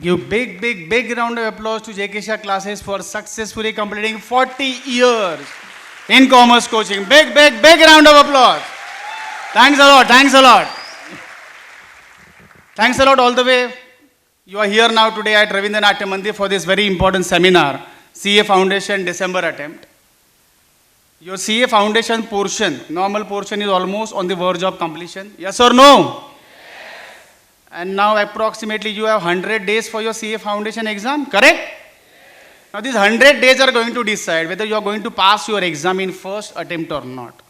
Give big round of applause to K SHAH classes for successfully completing 40 years in commerce coaching. Big round of applause. Thanks a lot. Thanks a lot all the way. You are here now today at Ravindranath Mandir for this very important seminar, CA Foundation December attempt. Your CA Foundation portion, normal portion, is almost on the verge of completion. Yes or no? And now approximately you have 100 days for your CA Foundation exam, correct? Yes. Now these 100 days are going to decide whether you are going to pass your exam in first attempt or not.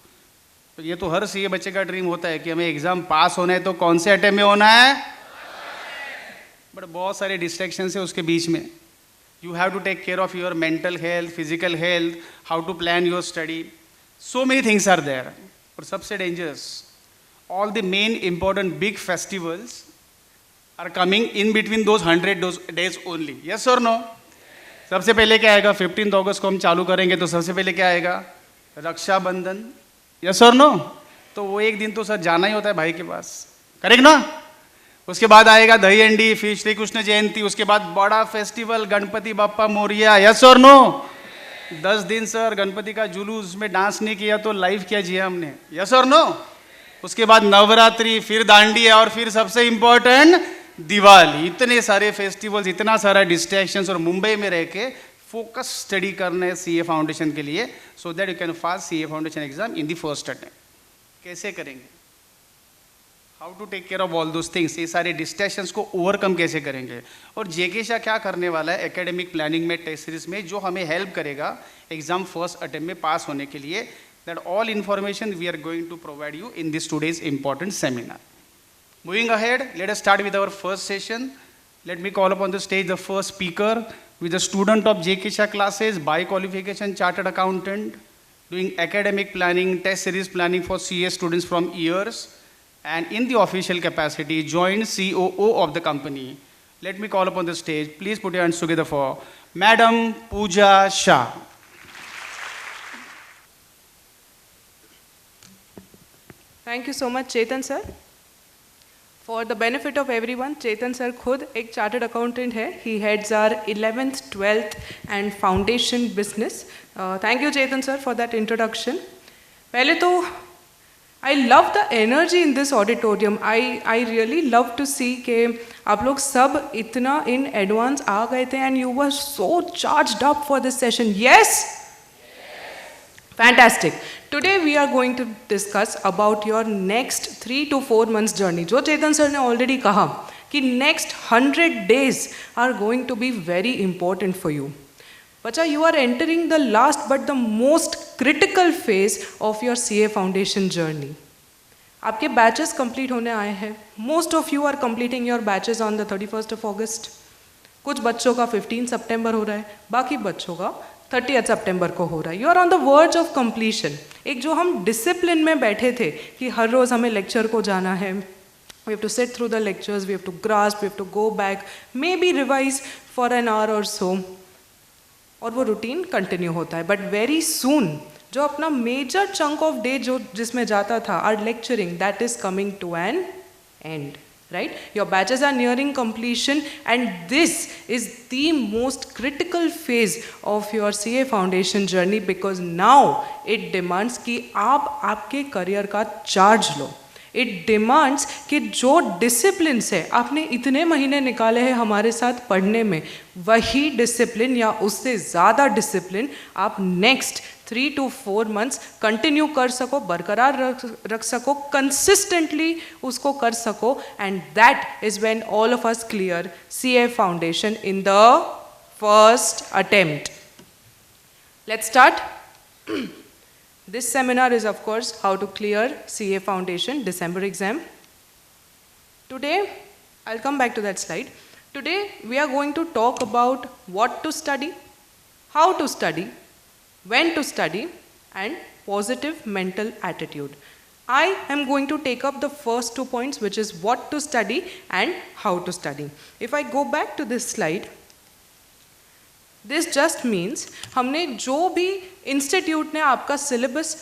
तो ये तो हर CA बच्चे का dream होता है कि हमें exam पास होना है तो कौन से अटेम्प्ट में होना है, बट बहुत सारे डिस्ट्रैक्शंस है उसके बीच में. You have to take care of your mental health, physical health, how to plan your study. So many things are there. But सबसे dangerous, all the main important big festivals are coming in between those 100 days only. Yes or no? सबसे पहले क्या आएगा? 15 अगस्त को हम चालू करेंगे तो सबसे पहले क्या आएगा? रक्षाबंधन. Yes or no? तो वो एक दिन तो सर जाना ही होता है भाई के पास, करेक्ट ना? उसके बाद आएगा दही हंडी, फिर श्री कृष्ण जयंती, उसके बाद बड़ा फेस्टिवल गणपति बप्पा मोरिया. यस और नो? 10 दिन सर गणपति का जुलूस में डांस नहीं किया तो लाइव क्या जिया हमने. यस और नो? उसके बाद नवरात्रि, फिर दांडिया और फिर सबसे इंपॉर्टेंट दिवाली. इतने सारे फेस्टिवल्स, इतना सारा डिस्ट्रैक्शंस, और मुंबई में रह के फोकस स्टडी करना है सीए फाउंडेशन के लिए, so that you can pass CA foundation exam in the first attempt. कैसे करेंगे? How to take care of all those things, ये सारे डिस्ट्रैक्शंस को ओवरकम कैसे करेंगे, और जेके शाह क्या करने वाला है एकेडमिक प्लानिंग में, टेस्ट सीरीज में, जो हमें हेल्प करेगा एग्जाम फर्स्ट अटेम्प्ट में पास होने के लिए. That all information we are going to provide you in this today's important seminar. Moving ahead, let us start with our first session. Let me call upon the stage the first speaker, with a student of K SHAH classes, by qualification chartered accountant, doing academic planning, test series planning for CA students from years, and in the official capacity joined COO of the company. Let me call upon the stage. Please put your hands together for Madam Pooja Shah. Thank you so much, Chetan sir. For the benefit of everyone, Chetan sir खुद एक chartered accountant है. He heads our 11th, 12th and foundation business. Thank you Chetan sir for that introduction. पहले तो I love the energy in this auditorium. I really love to see कि आप लोग सब इतना in advance आ गए थे and you were so charged up for this session. Yes? Fantastic. Today we are going to discuss about your next 3 to 4 months journey. जो चेतन sir ने already कहा कि next 100 days are going to be very important for you. बच्चा, you are entering the last but the most critical phase of your CA Foundation journey. आपके batches complete होने आए हैं. Most of you are completing your batches on the 31st of August. कुछ बच्चों का 15 सितंबर हो रहा है, बाकी बच्चों का 30 सितंबर को हो रहा है. You are on the verge of completion. एक जो हम डिसिप्लिन में बैठे थे कि हर रोज़ हमें लेक्चर को जाना है, we have to sit through the lectures, we have to grasp, we have to go back, maybe revise for an hour or so, और वो रूटीन कंटिन्यू होता है. बट वेरी सून जो अपना मेजर चंक ऑफ डे जो जिसमें जाता था, our lecturing, that is coming to an end. Right? Your batches are nearing completion and this is the most critical phase of your CA Foundation journey because now it demands कि आप आपके career का charge low. It demands कि जो discipline से आपने इतने महीने निकाले हैं हमारे साथ पढ़ने में, वही डिसिप्लिन या उससे ज़्यादा डिसिप्लिन आप नेक्स्ट 3 to 4 months कंटिन्यू कर सको, बरकरार रख सको, कंसिस्टेंटली उसको कर सको, and that is when all of us clear CA Foundation in the first attempt. Let's start. This seminar is of course how to clear CA Foundation December exam. Today, I'll come back to that slide. Today we are going to talk about what to study, how to study, when to study, and positive mental attitude. I am going to take up the first 2 points, which is what to study and how to study. If I go back to this slide, this just means हमने जो भी institute ने आपका syllabus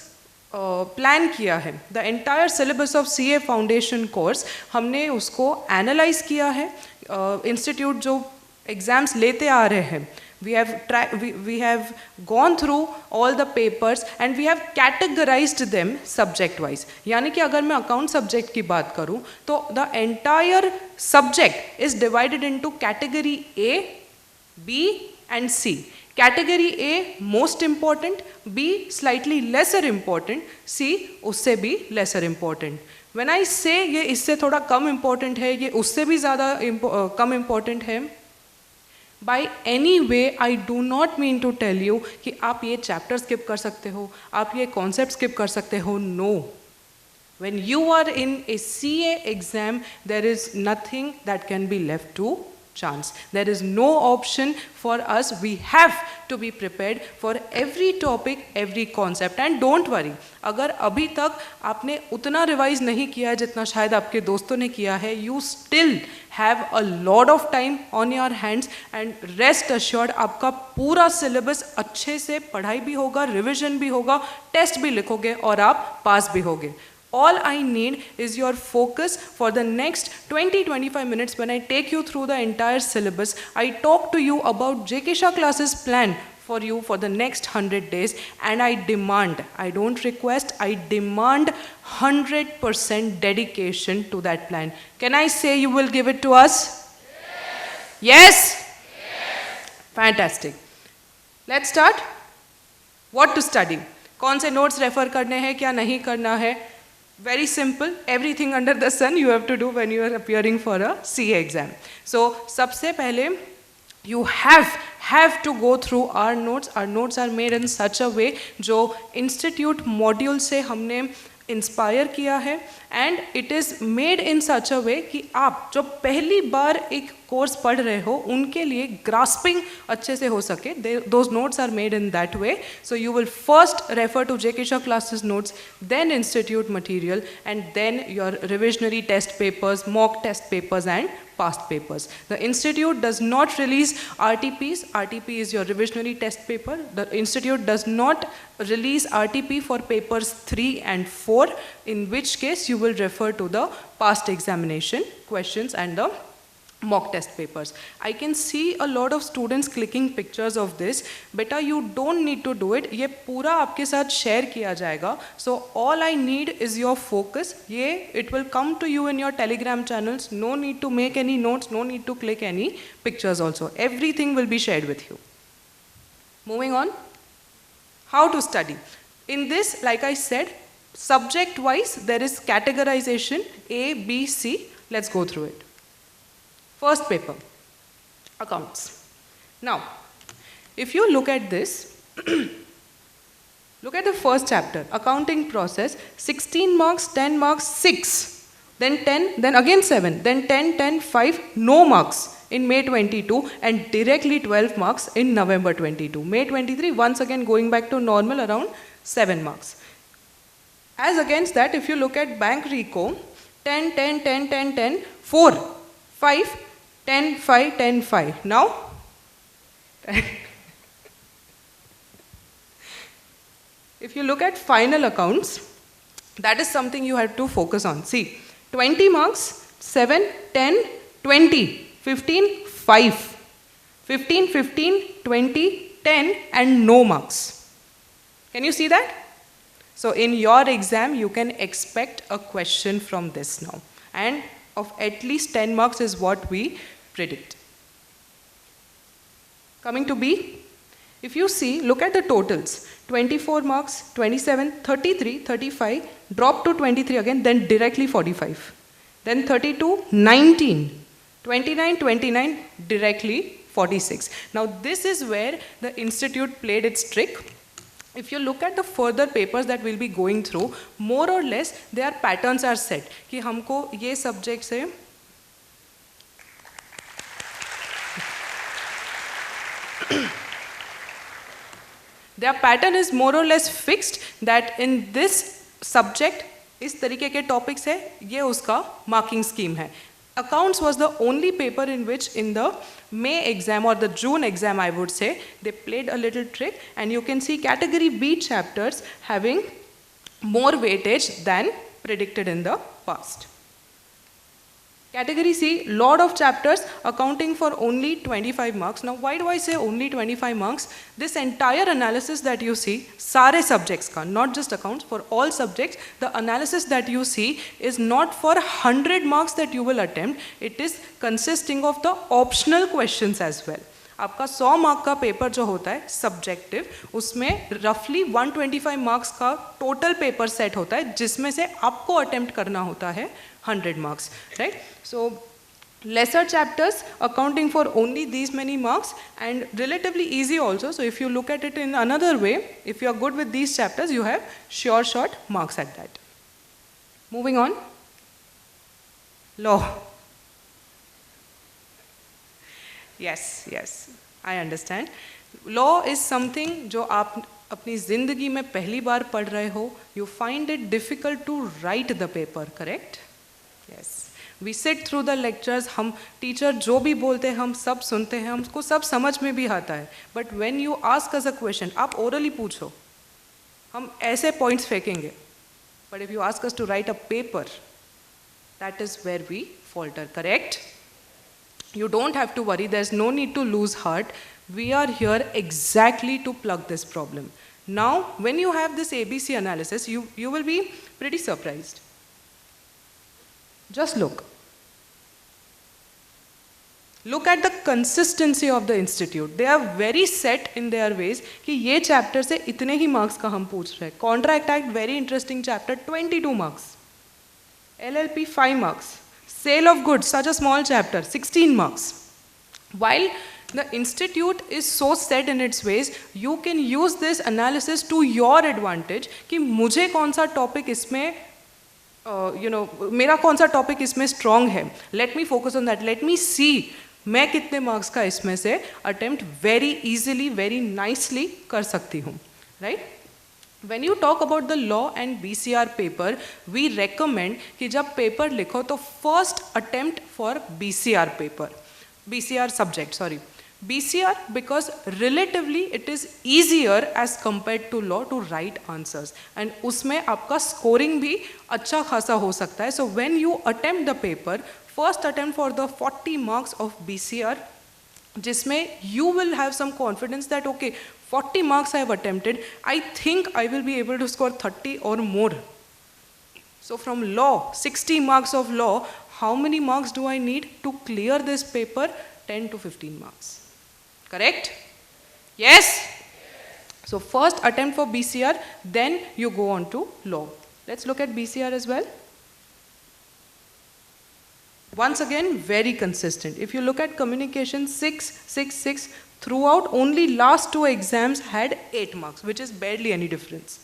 plan किया है, the entire syllabus of CA foundation course, हमने उसको analyse किया है. इंस्टीट्यूट जो एग्जाम्स लेते आ रहे हैं, we have gone through all the papers and we have categorized them subject wise. यानी कि अगर मैं अकाउंट सब्जेक्ट की बात करूं तो the entire subject is divided into category A, B and C. Category A most important, B slightly lesser important, C उससे भी lesser important. When I say ये इससे थोड़ा कम important है, ये उससे भी ज़्यादा कम important है, by any way I do not mean to tell you कि आप ये chapter skip कर सकते हो, आप ये concept skip कर सकते हो. No. When you are in a CA exam, there is nothing that can be left to chance. There is no option for us. We have to be prepared for every topic, every concept. And don't worry, अगर अभी तक आपने उतना revise नहीं किया है जितना शायद आपके दोस्तों ने किया है, you still have a lot of time on your hands and rest assured आपका पूरा सिलेबस अच्छे से पढ़ाई भी होगा, रिविजन भी होगा, टेस्ट भी लिखोगे और आप पास भी होगे. All I need is your focus for the next 20-25 minutes when I take you through the entire syllabus. I talk to you about JK SHAH classes plan for you for the next 100 days and I demand, I don't request, I demand 100% dedication to that plan. Can I say you will give it to us? Yes? Yes? Yes. Fantastic. Let's start. What to study? कौन से notes refer करने हैं, क्या नहीं करना है? Very simple, everything under the sun you have to do when you are appearing for a CA exam. So, सबसे पहले you have to go through our notes. Our notes are made in such a way जो institute module से हमने inspire किया है and it is made in such a way कि आप जो पहली बार एक कोर्स पढ़ रहे हो उनके लिए ग्रास्पिंग अच्छे से हो सके. Those notes are made in that way. So you will first refer to JK SHAH classes notes, then institute material and then your revisionary test papers, mock test papers and past papers. The institute does not release RTPs. RTP is your revisionary test paper. The institute does not release RTP for papers 3 and 4, in which case you will refer to the past examination questions and the mock test papers. I can see a lot of students clicking pictures of this. Beta, you don't need to do it. ये पूरा आपके साथ share किया जाएगा. So all I need is your focus. ये it will come to you in your Telegram channels. No need to make any notes. No need to click any pictures also. Everything will be shared with you. Moving on. How to study? In this, like I said, subject wise there is categorization A, B, C. Let's go through it. First paper, accounts. Now, if you look at this, look at the first chapter, accounting process, 16 marks, 10 marks, 6, then 10, then again 7, then 10, 10, 5, no marks in May 22 and directly 12 marks in November 22. May 23, once again going back to normal around 7 marks. As against that, if you look at bank reco, 10, 10, 10, 10, 10, 4, 5, 10, 5, 10, 5. Now, if you look at final accounts, that is something you have to focus on. See, 20 marks, 7, 10, 20, 15, 5, 15, 15, 20, 10 and no marks. Can you see that? So in your exam, you can expect a question from this now. And of at least 10 marks is what we predict. Coming to B, if you see, look at the totals. 24 marks, 27, 33, 35, drop to 23 again, then directly 45. Then 32, 19, 29, 29, directly 46. Now this is where the institute played its trick. If you look at the further papers that we'll be going through, more or less their patterns are set कि हमको ये subject से their pattern is more or less fixed that in this subject इस तरीके के topics है, ये उसका marking scheme है. Accounts was the only paper in which in the May exam or the June exam I would say, they played a little trick and you can see category B chapters having more weightage than predicted in the past. Category C, lot of chapters accounting for only 25 marks. Now why do I say only 25 marks? This entire analysis that you see, सारे subjects का, not just accounts, for all subjects, the analysis that you see is not for 100 marks that you will attempt, it is consisting of the optional questions as well. आपका 100 mark का paper जो होता है subjective, उसमें रफली 125 marks का total paper set होता है, जिसमें से आपको अटेम्प्ट करना होता है 100 marks, right? So lesser chapters accounting for only these many marks and relatively easy also. So if you look at it in another way, if you are good with these chapters, you have sure short marks at that. Moving on. Law. Yes, I understand. Law is something जो आप अपनी ज़िंदगी में पहली बार पढ़ रहे हो, you find it difficult to write the paper, correct? Yes. We sit through the lectures, हम टीचर जो भी बोलते हैं हम सब सुनते हैं, हमको सब समझ में भी आता है. But when you ask us a question, आप orally पूछो, हम ऐसे points फेंकेंगे. But if you ask us to write a paper, that is where we falter, correct? You don't have to worry, there's no need to lose heart. We are here exactly to plug this problem. Now, when you have this ABC analysis, you will be pretty surprised. Just look. Look at the consistency of the institute. They are very set in their ways कि ये chapter से इतने ही marks का हम पूछ रहे हैं. Contract Act, very interesting chapter, 22 marks. LLP, 5 marks. Sale of goods, such a small chapter, 16 marks. While the institute is so set in its ways, you can use this analysis to your advantage कि मुझे कौन सा topic इसमें मेरा कौन सा topic इसमें strong है, let me focus on that, let me see मैं कितने मार्क्स का इसमें से attempt very easily very nicely कर सकती हूँ, right? When you talk about the law and BCR paper, we recommend कि जब पेपर लिखो तो first attempt for BCR paper, BCR subject, sorry BCR, because relatively it is easier as compared to law to write answers and उसमें आपका scoring भी अच्छा खासा हो सकता है. So when you attempt the paper, first attempt for the 40 marks of BCR, जिसमें you will have some confidence that okay, 40 marks I have attempted, I think I will be able to score 30 or more. So from law, 60 marks of law, how many marks do I need to clear this paper? 10 to 15 marks. Correct? Yes? So first attempt for BCR, then you go on to law. Let's look at BCR as well. Once again, very consistent. If you look at communication, 6, 6, 6, throughout only last 2 exams had 8 marks, which is barely any difference.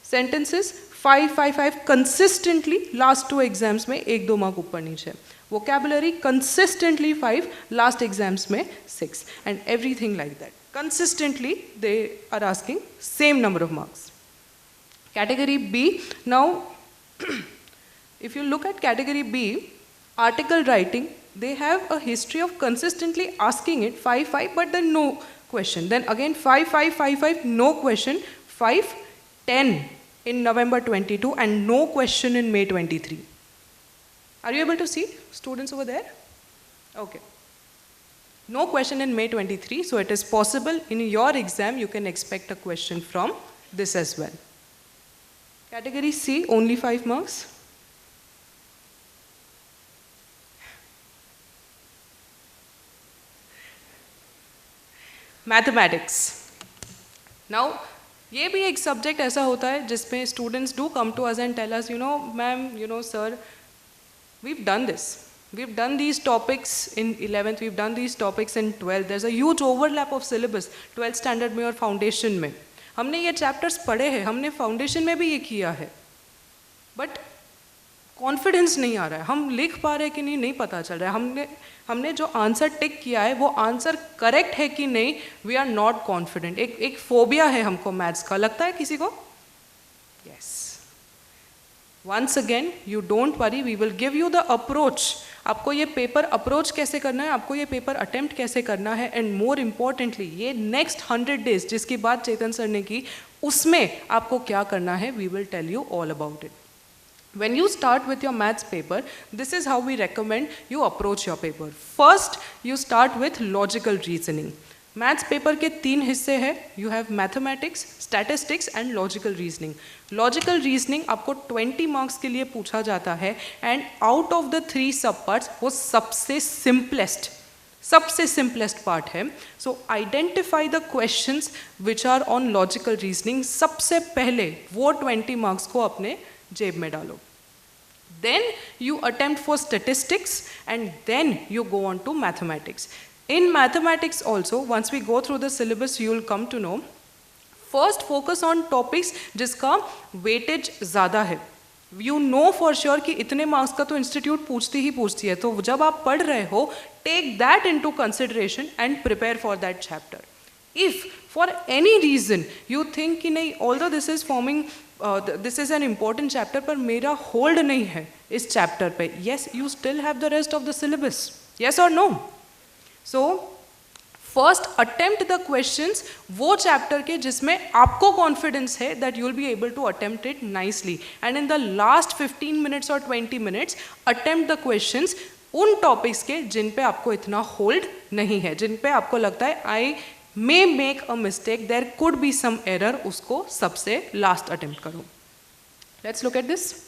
Sentences, 5, 5, 5, consistently last 2 exams में 1-2 mark ऊपर नीचे. Vocabulary, consistently 5, last exams में 6, and everything like that. Consistently, they are asking same number of marks. Category B, now, if you look at category B, article writing, they have a history of consistently asking it 5, 5, but then no question. Then again 5, 5, 5, 5, no question, 5, 10 in November 22, and no question in May 23. Are you able to see students over there? Okay. No question in May 23, so it is possible in your exam you can expect a question from this as well. Category C, only 5 marks. Mathematics. Now, ये भी एक subject ऐसा होता है जिसमें students do come to us and tell us, ma'am, sir, we've done this. We've done these topics in 11th, we've done these topics in 12th. There's a huge overlap of syllabus, 12th standard में और foundation में. हमने ये chapters पढ़े हैं, हमने foundation में भी ये किया है. But confidence नहीं आ रहा है, हम लिख पा रहे हैं कि नहीं पता चल रहा है. हमने जो आंसर टिक किया है वो आंसर करेक्ट है कि नहीं, वी आर नॉट कॉन्फिडेंट. एक फोबिया है हमको मैथ्स का, लगता है किसी को? Yes. Once again, you don't worry, we will give you the approach. आपको ये पेपर अप्रोच कैसे करना है, आपको ये पेपर अटेम्प्ट कैसे करना है, एंड मोर इम्पॉर्टेंटली ये नेक्स्ट 100 डेज जिसकी बात चेतन सर ने की, उसमें आपको क्या करना है, we will tell you all about it. When you start with your maths paper, this is how we recommend you approach your paper. First, you start with logical reasoning. Maths paper के 3 हिस्से हैं. You have mathematics, statistics and logical reasoning. Logical reasoning आपको 20 marks के लिए पूछा जाता है, and out of the 3 सब पार्ट्स वो सबसे सिंपलेस्ट पार्ट है. So identify the questions which are on logical reasoning. सबसे पहले वो 20 मार्क्स को अपने जेब में डालो. Then you attempt for statistics, and then you go on to mathematics. In mathematics also, once we go through the syllabus, you will come to know. First focus on topics जिसका weightage ज़्यादा है. You know for sure कि इतने marks का तो institute पूछती है, तो जब आप पढ़ रहे हो, take that into consideration and prepare for that chapter. If for any reason you think कि नहीं, although this is forming this is an important chapter, पर मेरा hold नहीं है इस chapter पे, yes, you still have the rest of the syllabus. Yes or no? So first attempt the questions वो chapter के जिसमें आपको confidence है that you will be able to attempt it nicely, and in the last 15 minutes or 20 minutes attempt the questions उन topics के जिन पे आपको इतना hold नहीं है, जिन पे आपको लगता है I may make a mistake, there could be some error, उसको सबसे last attempt करो. Let's look at this.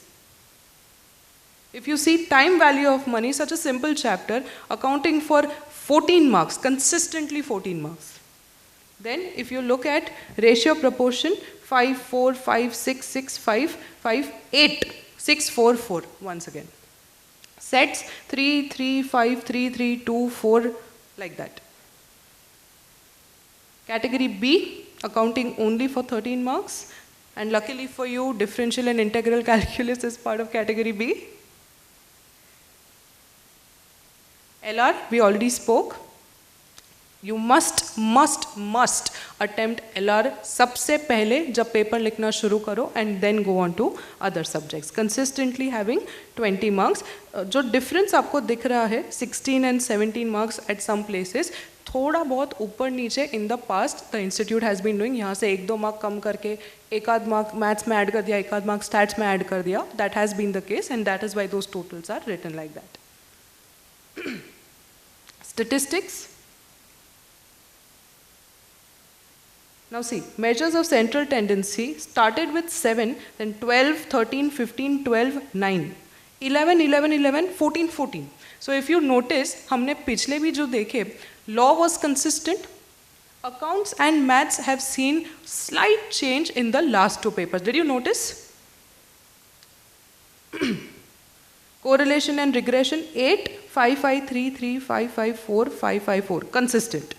If you see time value of money, such a simple chapter accounting for 14 marks, consistently 14 marks. Then if you look at ratio proportion, 5, 4, 5, 6, 6, 5, 5, 8, 6, 4, 4, once again. Sets 3, 3, 5, 3, 3, 2, 4, like that. Category B, accounting only for 13 marks, and luckily for you, differential and integral calculus is part of category B. LR, we already spoke. You must attempt LR सबसे पहले जब paper लिखना शुरू करो, and then go on to other subjects. Consistently having 20 marks. जो difference आपको दिख रहा है 16 and 17 marks at some places, थोड़ा बहुत ऊपर नीचे in the past the institute has been doing. यहाँ से 1-2 मार्क कम करके एक आध मार्क मैथ्स में ऐड कर दिया, एक आध मार्क स्टैट्स में ऐड कर दिया. That has been the case, and that is why those totals are written like that. Statistics. Now see, measures of central tendency started with 7, then 12, 13, 15, 12, 9, 11, 11, 11, 14, 14. So if you notice, हमने पिछले भी जो देखे, law was consistent. Accounts and maths have seen slight change in the last 2 papers. Did you notice? Correlation and regression 8, 5, 5, 3, 3, 5, 5, 4, 5, 5, 4, consistent.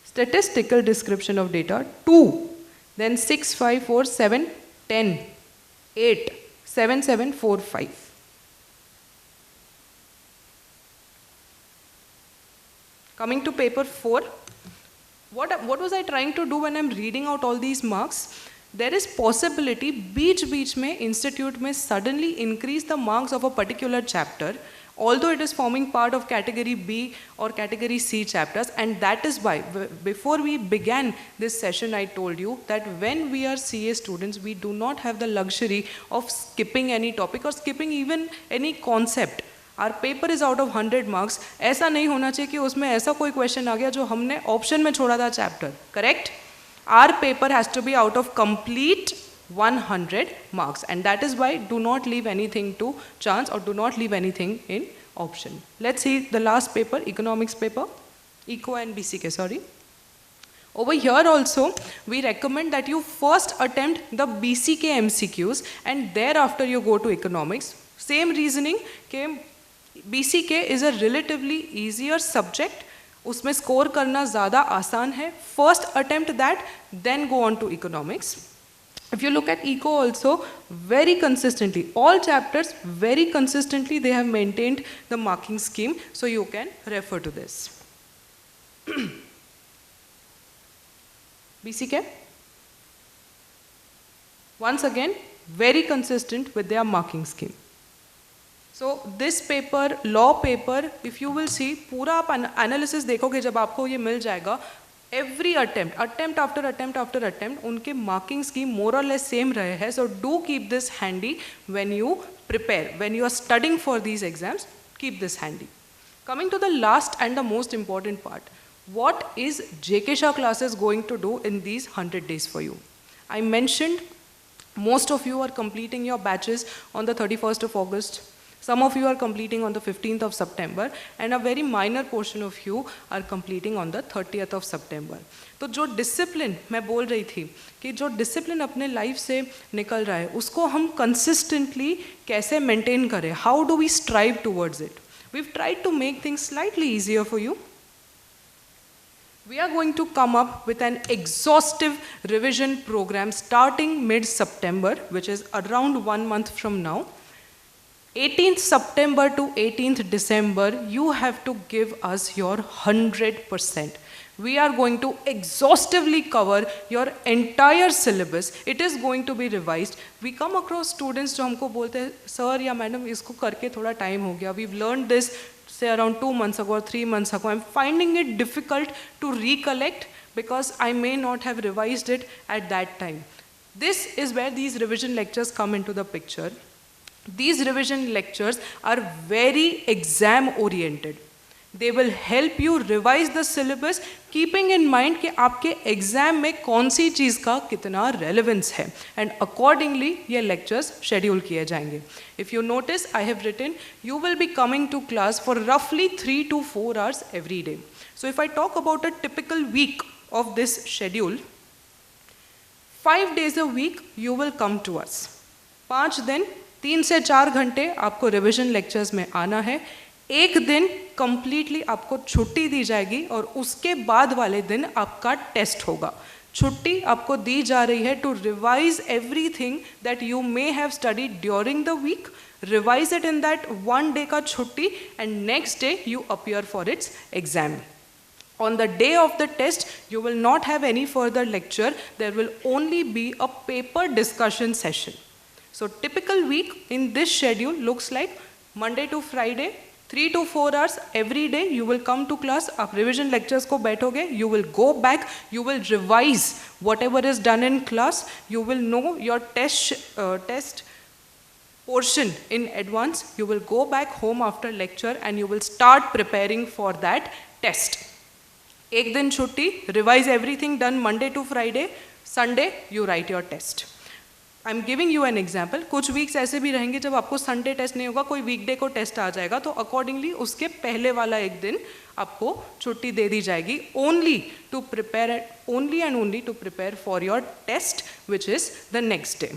Statistical description of data 2, then 6, 5, 4, 7, 10, 8, 7, 7, 4, 5. Coming to paper 4, what was I trying to do when I'm reading out all these marks? There is possibility बीच में institute में suddenly increase the marks of a particular chapter, although it is forming part of category B or category C chapters, and that is why before we began this session I told you that when we are CA students we do not have the luxury of skipping any topic or skipping even any concept. Our paper is out of 100 marks. ऐसा नहीं होना चाहिए कि उसमें ऐसा कोई question आ गया जो हमने option में छोड़ा था chapter, correct? Our paper has to be out of complete 100 marks, and that is why do not leave anything to chance or do not leave anything in option. Let's see the last paper, economics paper, eco and BCK, sorry. Over here also, we recommend that you first attempt the BCK MCQs and thereafter you go to economics. Same reasoning, BCK is a relatively easier subject. उसमें score करना ज़्यादा आसान है. First attempt that, then go on to economics. If you look at eco also, very consistently, all chapters very consistently they have maintained the marking scheme, so you can refer to this. BCK, once again, very consistent with their marking scheme. So this paper, law paper, if you will see, पूरा आप analysis देखोगे जब आपको ये मिल जाएगा, every attempt after attempt उनके marking scheme more or less same रहे हैं. So do keep this handy when you prepare, when you are studying for these exams. Keep this handy. Coming to the last and the most important part, what is K SHAH classes going to do in these 100 days for you? I mentioned most of you are completing your batches on the 31st of August. Some of you are completing on the 15th of September and a very minor portion of you are completing on the 30th of September. तो जो discipline मैं बोल रही थी कि जो discipline अपने life से निकल रहा है उसको हम कंसिस्टेंटली कैसे मेंटेन करें, how do we strive towards it. We've tried to make things slightly easier for you. We are going to come up with an exhaustive revision program starting mid-September, which is around 1 month from now. 18th September to 18th December, you have to give us your 100%. We are going to exhaustively cover your entire syllabus. It is going to be revised. We come across students जो हमको बोलते हैं sir या madam इसको करके थोड़ा time हो गया. We've learned this say around 2 months ago or 3 months ago. I'm finding it difficult to recollect because I may not have revised it at that time. This is where these revision lectures come into the picture. These revision lectures are very exam oriented. They will help you revise the syllabus keeping in mind कि आपके exam में कौन सी चीज़ का कितना relevance है and accordingly ये lectures schedule किए जाएंगे. If you notice, I have written you will be coming to class for roughly 3 to 4 hours every day. So if I talk about a typical week of this schedule, 5 days a week you will come to us. 5 दिन 3 से 4 घंटे आपको revision lectures में आना है. एक दिन completely आपको छुट्टी दी जाएगी और उसके बाद वाले दिन आपका टेस्ट होगा. छुट्टी आपको दी जा रही है to revise everything that you may have studied during the week. Revise it in that 1 day का छुट्टी and next day you appear for its exam. On the day of the test, you will not have any further lecture. There will only be a paper discussion session. So typical week in this schedule looks like Monday to Friday, 3 to 4 hours every day you will come to class. आप revision lectures को बैठोगे, you will go back, you will revise whatever is done in class, you will know your test portion in advance, you will go back home after lecture and you will start preparing for that test. एक दिन छुट्टी, revise everything done Monday to Friday, Sunday you write your test. I am giving you an example. कुछ weeks ऐसे भी रहेंगे जब आपको Sunday test नहीं होगा, कोई वीकडे को टेस्ट आ जाएगा, तो अकॉर्डिंगली उसके पहले वाला एक दिन आपको छुट्टी दे दी जाएगी only and only to prepare for your test which is the next day.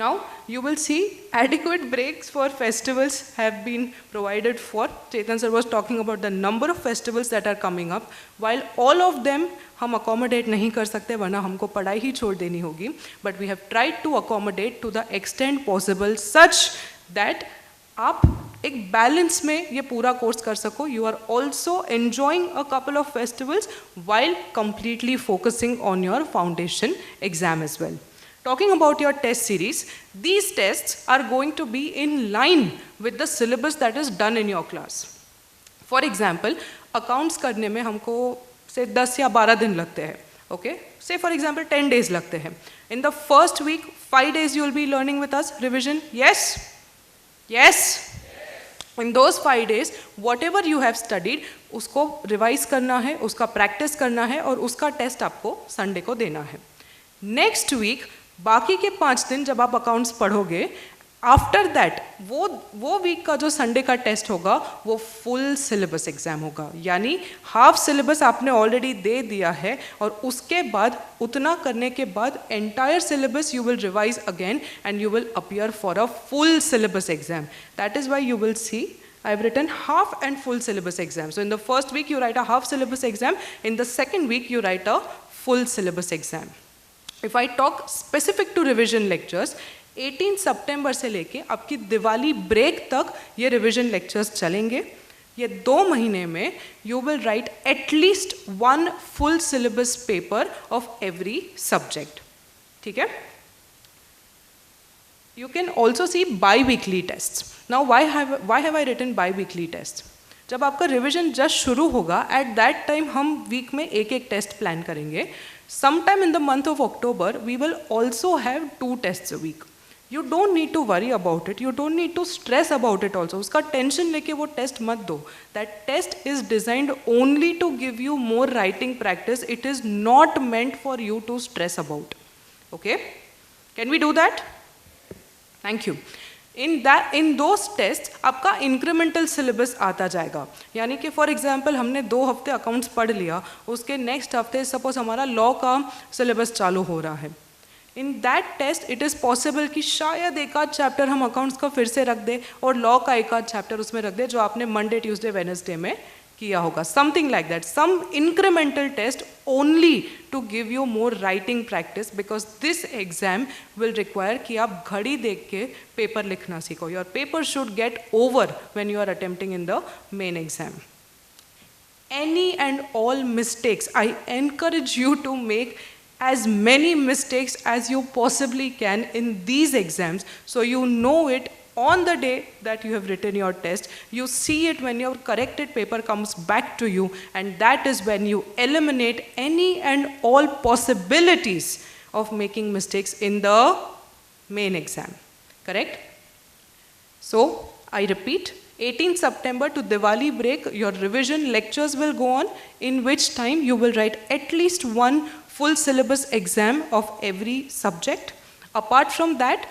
Now you will see adequate breaks for festivals have been provided for. Chetan sir was talking about the number of festivals that are coming up. While all of them हम accommodate नहीं कर सकते वरना हमको पढ़ाई ही छोड़ देनी होगी, but we have tried to accommodate to the extent possible such that आप एक बैलेंस में ये पूरा कोर्स कर सको. You are also enjoying a couple of festivals while completely focusing on your foundation exam as well. Talking about your test series, these tests are going to be in line with the syllabus that is done in your class. For example, accounts करने में हमको से 10 या 12 दिन लगते हैं. Okay? Say for example 10 days लगते हैं. In the first week, 5 days you will be learning with us revision. Yes? Yes? In those 5 days, whatever you have studied, उसको revise करना है, उसका practice करना है और उसका test आपको Sunday को देना है. Next week, बाकी के 5 दिन जब आप अकाउंट्स पढ़ोगे, आफ्टर दैट वो वीक का जो संडे का टेस्ट होगा वो फुल सिलेबस एग्जाम होगा. यानी हाफ सिलेबस आपने ऑलरेडी दे दिया है और उसके बाद उतना करने के बाद entire syllabus you will revise again and you will appear for a full syllabus exam. That is why you will see I've written half and full syllabus exam. So in the first week you write a half syllabus exam, in the second week you write a full syllabus exam. If I talk specific to revision lectures, 18 सितंबर से लेके आपकी Diwali break तक ये revision lectures चलेंगे. ये 2 महीने में you will write at least 1 full syllabus paper of every subject. ठीक है? You can also see bi-weekly tests. Now why have I written bi-weekly tests? जब आपका रिविजन जस्ट शुरू होगा, एट दैट टाइम हम वीक में एक एक टेस्ट प्लान करेंगे. Sometime in the month of October, we will also have 2 tests a week. You don't need to worry about it. You don't need to stress about it also. उसका tension लेके वो test मत दो. That test is designed only to give you more writing practice. It is not meant for you to stress about. Okay? Can we do that? Thank you. In those tests आपका incremental syllabus आता जाएगा. यानी कि for example हमने 2 हफ्ते accounts पढ़ लिया, उसके नेक्स्ट हफ्ते सपोज हमारा लॉ का सिलेबस चालू हो रहा है. In that test it is possible कि शायद एक आध चैप्टर हम अकाउंट्स का फिर से रख दें और लॉ का एक आध चैप्टर उसमें रख दें जो आपने मंडे ट्यूसडे वेडनेसडे में किया होगा. Something like that, some incremental test only to give you more writing practice, because this exam will require कि आप घड़ी देख के पेपर लिखना सीखो. Your paper should get over when you are attempting in the main exam. Any and all mistakes, I encourage you to make as many mistakes as you possibly can in these exams, so you know it on the day that you have written your test. You see it when your corrected paper comes back to you, and that is when you eliminate any and all possibilities of making mistakes in the main exam. Correct? So, I repeat, 18th September to Diwali break, your revision lectures will go on, in which time you will write at least 1 full syllabus exam of every subject. Apart from that,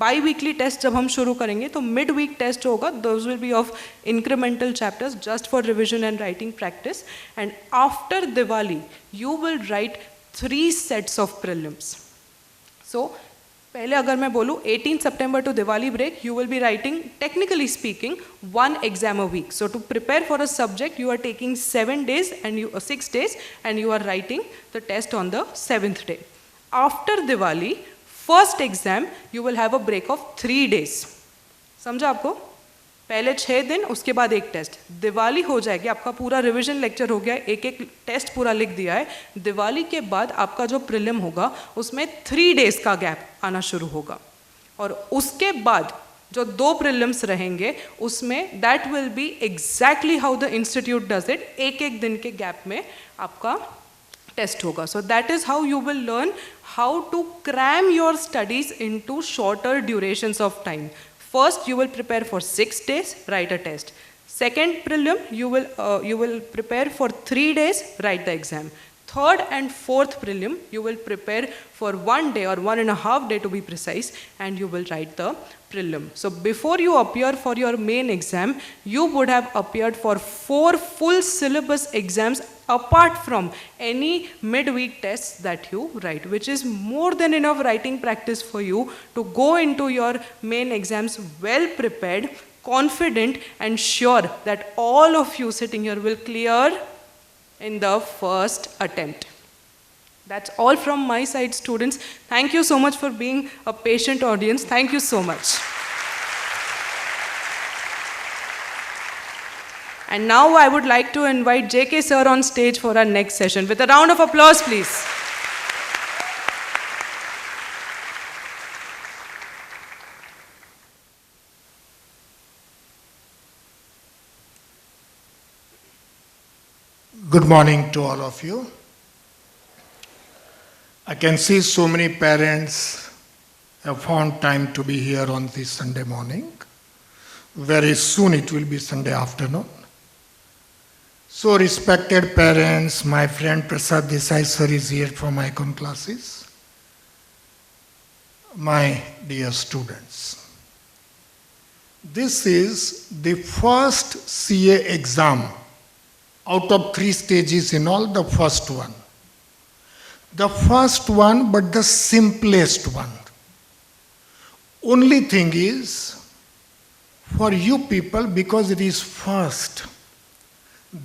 bi-weekly test जब हम शुरू करेंगे तो mid-week test होगा. Those will be of incremental chapters just for revision and writing practice. And after Diwali, you will write 3 sets of prelims. So, पहले अगर मैं बोलूँ 18 September to Diwali break, you will be writing, technically speaking, 1 exam a week. So to prepare for a subject, you are taking 7 days and 6 days, and you are writing the test on the 7th day. After Diwali, first exam, you will have a break of 3 days. समझा आपको? पहले 6 दिन, उसके बाद एक test. Diwali हो जाएगी, आपका पूरा रिवीजन लेक्चर हो गया, एक एक टेस्ट पूरा लिख दिया है. दिवाली के बाद आपका जो प्रीलिम होगा उसमें 3 डेज का गैप आना शुरू होगा, और उसके बाद जो 2 प्रीलिम्स रहेंगे उसमें that will be exactly how the institute does it. एक एक दिन के गैप में आपका टेस्ट होगा. So that is how you will learn how to cram your studies into shorter durations of time. First, you will prepare for 6 days, write a test. Second prelim, you will prepare for 3 days, write the exam. Third and fourth prelim, you will prepare for 1 day or 1.5 days to be precise, and you will write the prelim. So before you appear for your main exam, you would have appeared for 4 full syllabus exams apart from any midweek tests that you write, which is more than enough writing practice for you to go into your main exams well prepared, confident, and sure that all of you sitting here will clear in the first attempt. That's all from my side, students. Thank you so much for being a patient audience. Thank you so much. And now I would like to invite JK sir on stage for our next session. With a round of applause, please. Good morning to all of you. I can see so many parents have found time to be here on this Sunday morning. Very soon it will be Sunday afternoon. So respected parents, my friend Prasad Desai sir is here from icon classes. My dear students, this is the first CA exam out of 3 stages in all, the first one. The first one, but the simplest one. Only thing is, for you people, because it is first,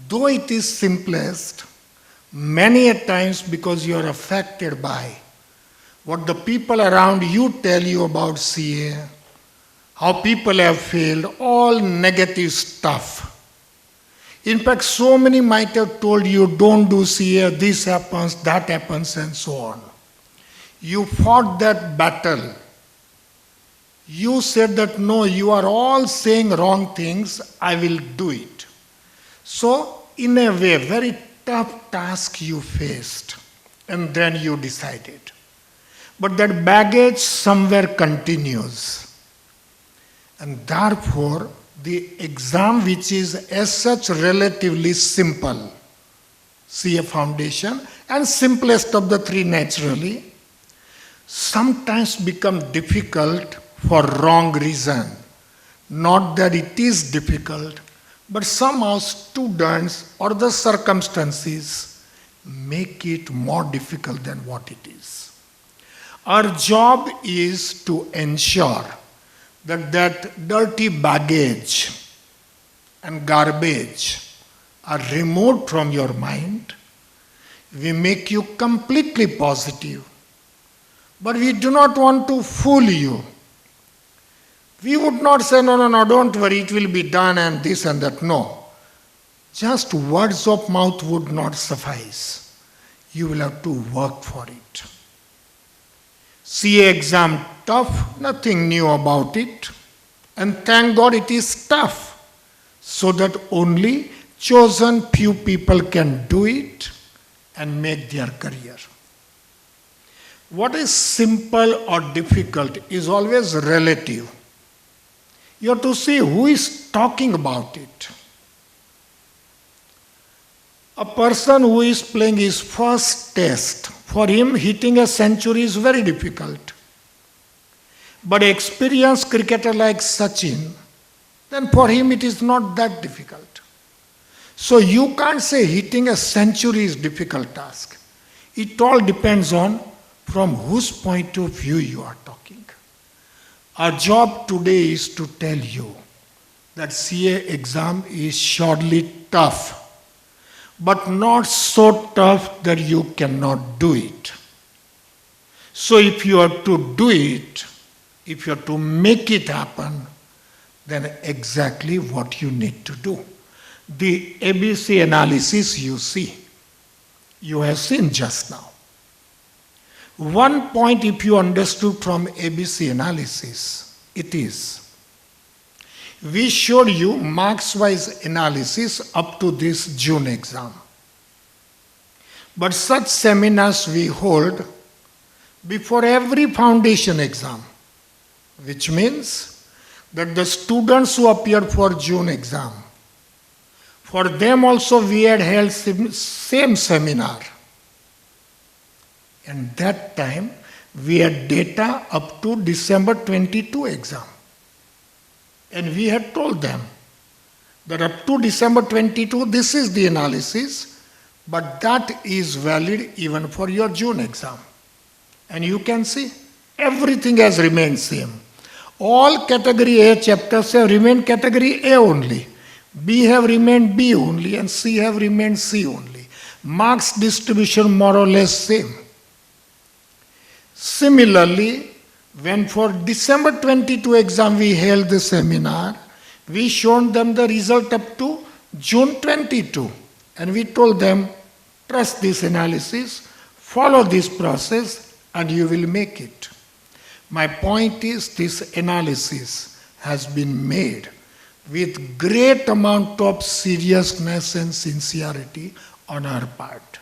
though it is simplest, many a times because you are affected by what the people around you tell you about CA, how people have failed, all negative stuff. In fact, so many might have told you, don't do CA, this happens, that happens, and so on. You fought that battle. You said that no, you are all saying wrong things, I will do it. So, in a way, very tough task you faced, and then you decided. But that baggage somewhere continues. And therefore, the exam, which is as such relatively simple, CA Foundation, and simplest of the three naturally, sometimes become difficult for wrong reason. Not that it is difficult, but somehow students or the circumstances make it more difficult than what it is. Our job is to ensure that dirty baggage and garbage are removed from your mind. We make you completely positive. But we do not want to fool you. We would not say, no, don't worry, it will be done and this and that. No. Just words of mouth would not suffice. You will have to work for it. CA exam tough, nothing new about it. And thank God it is tough, so that only chosen few people can do it and make their career. What is simple or difficult is always relative. You have to see who is talking about it. A person who is playing his first test, for him hitting a century is very difficult. But an experienced cricketer like Sachin, then for him it is not that difficult. So you can't say hitting a century is a difficult task. It all depends on from whose point of view you are talking. Our job today is to tell you that CA exam is surely tough, but not so tough that you cannot do it. So if you are to do it, if you are to make it happen, then exactly what you need to do. The ABC analysis you see, you have seen just now. One point if you understood from ABC analysis, it is, we showed you marks-wise analysis up to this June exam. But such seminars we hold before every foundation exam, which means that the students who appeared for June exam, for them also we had held same seminar. And that time we had data up to December 22 exam. And we had told them that up to December 22, this is the analysis, but that is valid even for your June exam. And you can see everything has remained same. All category A chapters have remained category A only. B have remained B only and C have remained C only. Marks distribution more or less same. Similarly, when for December 22 exam we held the seminar, we showed them the result up to June 22. And we told them, trust this analysis, follow this process, and you will make it. My point is, this analysis has been made with great amount of seriousness and sincerity on our part.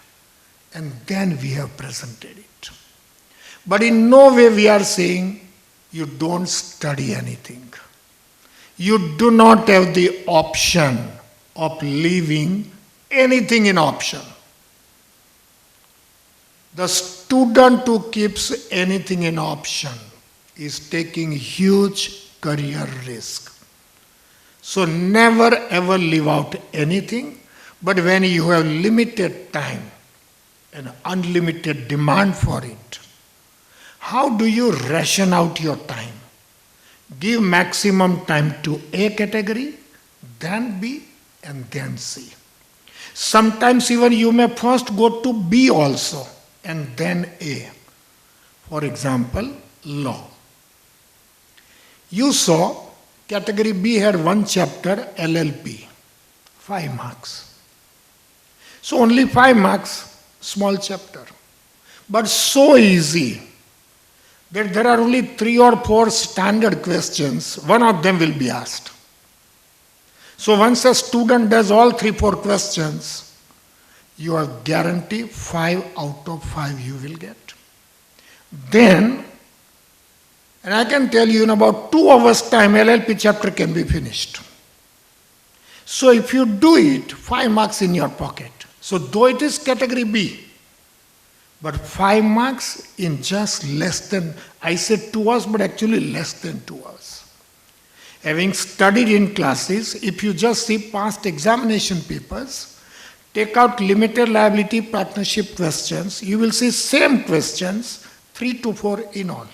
And then we have presented it. But in no way we are saying you don't study anything. You do not have the option of leaving anything in option. The student who keeps anything in option is taking huge career risk. So never ever leave out anything, but when you have limited time and unlimited demand for it, how do you ration out your time? Give maximum time to A category, then B, and then C. Sometimes even you may first go to B also, and then A. For example, law. You saw category B had one chapter, LLP, 5 marks. So only 5 marks, small chapter. But so easy that there are only 3 or 4 standard questions, one of them will be asked. So once a student does all 3-4 questions, you are guaranteed 5 out of 5 you will get. Then, and I can tell you in about 2 hours time, LLP chapter can be finished. So if you do it, 5 marks in your pocket. So though it is category B, but 5 marks in just less than, I said 2 hours, but actually less than 2 hours. Having studied in classes, if you just see past examination papers, take out limited liability partnership questions, you will see same questions, 3 to 4 in all.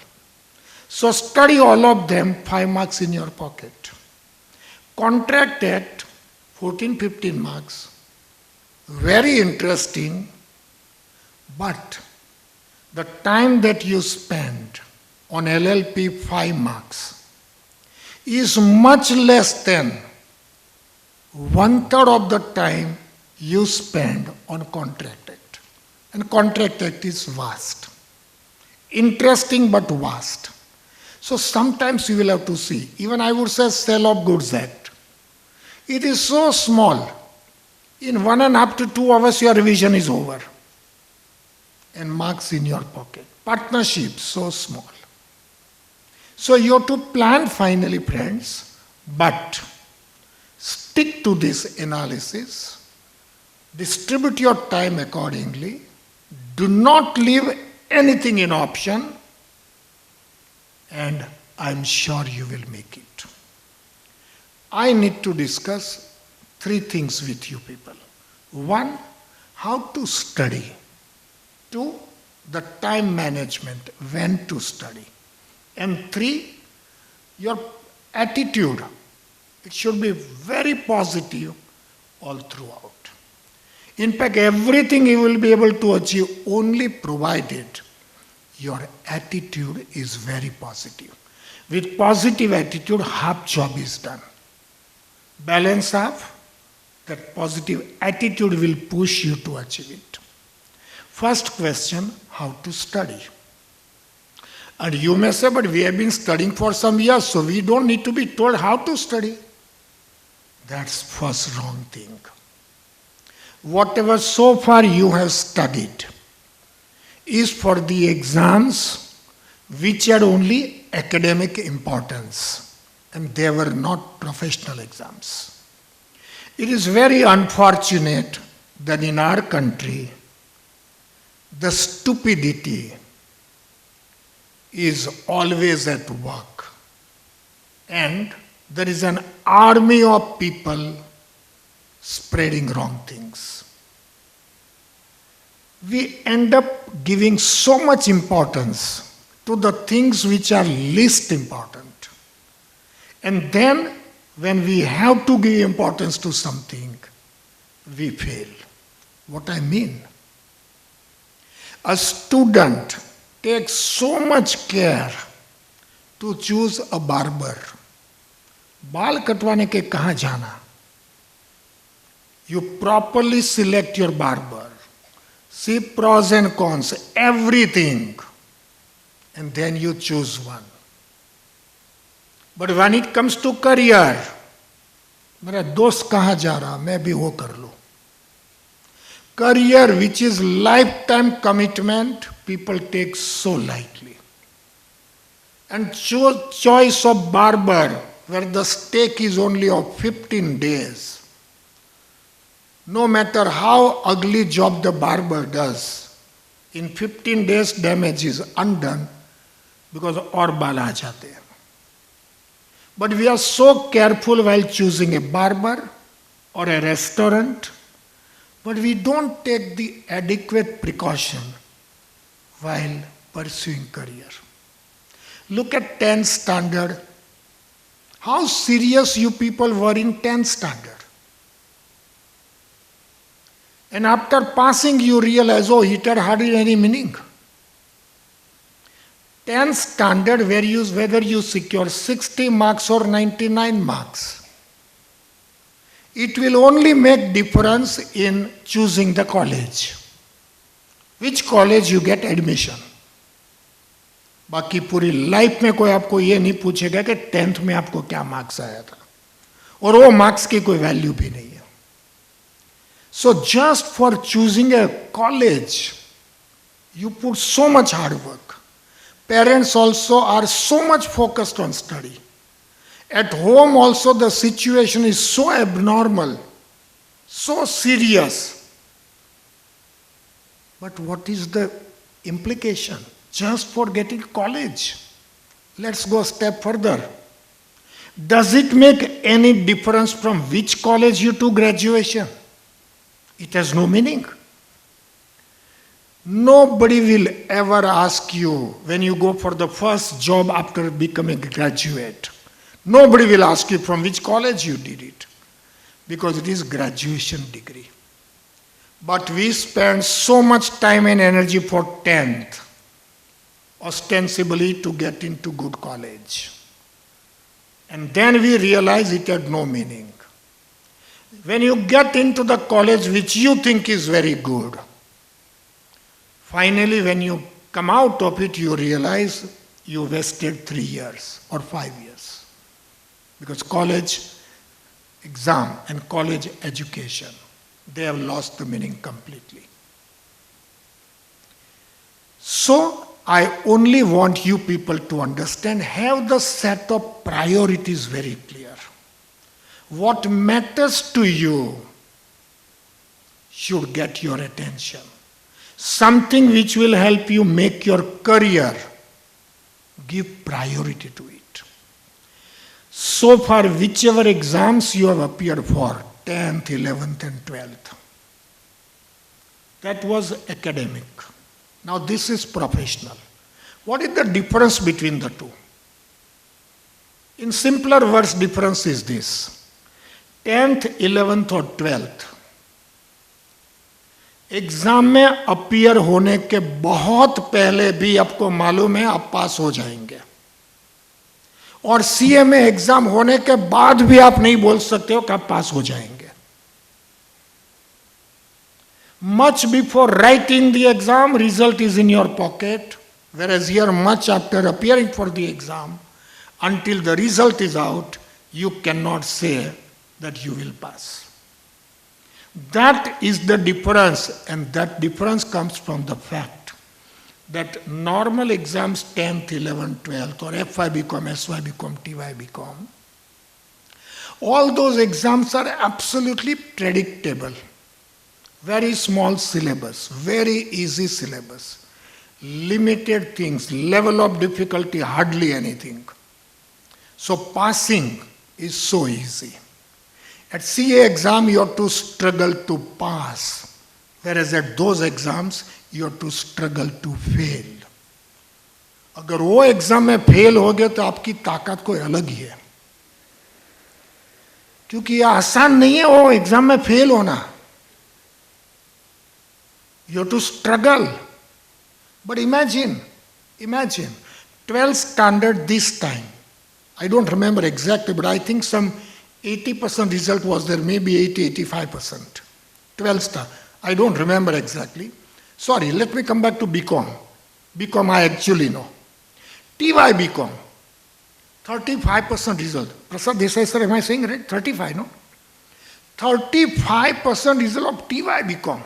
So study all of them, 5 marks in your pocket. Contract at 14-15 marks. Very interesting, but the time that you spend on LLP 5 marks is much less than 1/3 of the time you spend on Contract Act. And Contract Act is vast. Interesting but vast. So sometimes you will have to see, even I would say Sale of Goods Act. It is so small. In 1.5 to 2 hours your revision is over. And marks in your pocket. Partnership, so small. So you have to plan finally, friends, but stick to this analysis. Distribute your time accordingly. Do not leave anything in option. And I'm sure you will make it. I need to discuss 3 things with you people. 1, how to study. 2, the time management, when to study. And 3, your attitude. It should be very positive all throughout. In fact, everything you will be able to achieve only provided your attitude is very positive. With positive attitude, half job is done. Balance half, that positive attitude will push you to achieve it. First question, how to study? And you may say, but we have been studying for some years, so we don't need to be told how to study. That's first wrong thing. Whatever so far you have studied is for the exams which had only academic importance, and they were not professional exams. It is very unfortunate that in our country, the stupidity is always at work, and there is an army of people spreading wrong things. We end up giving so much importance to the things which are least important. And then when we have to give importance to something, we fail. What I mean? A student takes so much care to choose a barber. बाल कटवाने के कहाँ जाना? You properly select your barber. See pros and cons, everything. And then you choose one. But when it comes to career, मेरा दोस्त कहाँ जा रहा, मैं भी वो कर लूँ. Career, which is lifetime commitment, people take so lightly. And choice of barber, where the stake is only of 15 days. No matter how ugly job the barber does, in 15 days damage is undone because aur baal aa jate hain. But we are so careful while choosing a barber or a restaurant, but we don't take the adequate precaution while pursuing career. Look at 10th standard. How serious you people were in 10th standard. And after passing you realize, oh, it had hardly any meaning. 10th standard, whether you secure 60 marks or 99 marks, it will only make difference in choosing the college. Which college you get admission. बाकी पूरी life में कोई आपको ये नहीं पूछेगा कि 10th में आपको क्या मार्क्स आया था, और वो मार्क्स की कोई वैल्यू भी नहीं है. So just for choosing a college, you put so much hard work. Parents also are so much focused on study. At home also the situation is so abnormal, so serious. But what is the implication? Just for getting college. Let's go a step further. Does it make any difference from which college you do graduation? It has no meaning. Nobody will ever ask you when you go for the first job after becoming a graduate. Nobody will ask you from which college you did it, because it is graduation degree. But we spend so much time and energy for 10th, ostensibly to get into good college. And then we realize it had no meaning. When you get into the college which you think is very good, finally when you come out of it, you realize you wasted 3 years or 5 years. Because college exam and college education, they have lost the meaning completely. So, I only want you people to understand, have the set of priorities very clear. What matters to you should get your attention. Something which will help you make your career, give priority to it. So far, whichever exams you have appeared for, 10th, 11th and 12th, that was academic. Now this is professional. What is the difference between the two? In simpler words, difference is this. 10th, 11th और 12th exam में appear होने के बहुत पहले भी आपको मालूम है आप पास हो जाएंगे, और सीए में एग्जाम होने के बाद भी आप नहीं बोल सकते हो कि आप पास हो जाएंगे. Much before writing the exam, result is in your pocket, whereas here much after appearing for the exam, until the result is out, you cannot say that you will pass. That is the difference, and that difference comes from the fact that normal exams 10th, 11th, 12th or FY BCom, SY BCom, TY BCom, all those exams are absolutely predictable. Very small syllabus, very easy syllabus, limited things, level of difficulty hardly anything. So passing is so easy. At CA exam, you have to struggle to pass, whereas at those exams, you have to struggle to fail. अगर वो exam में fail हो गए तो आपकी ताकत कोई अलग ही है, क्योंकि ये आसान नहीं है वो एग्जाम में फेल होना. You have to struggle. But imagine, 12th standard this time. I don't remember exactly, but I think some 80% result was there, maybe 80-85%. 12th star. I don't remember exactly. Sorry, let me come back to BCom. BCom I actually know. TY BCom, 35% result. Prasad Desai sir, am I saying right? 35, no? 35% result of TY BCom.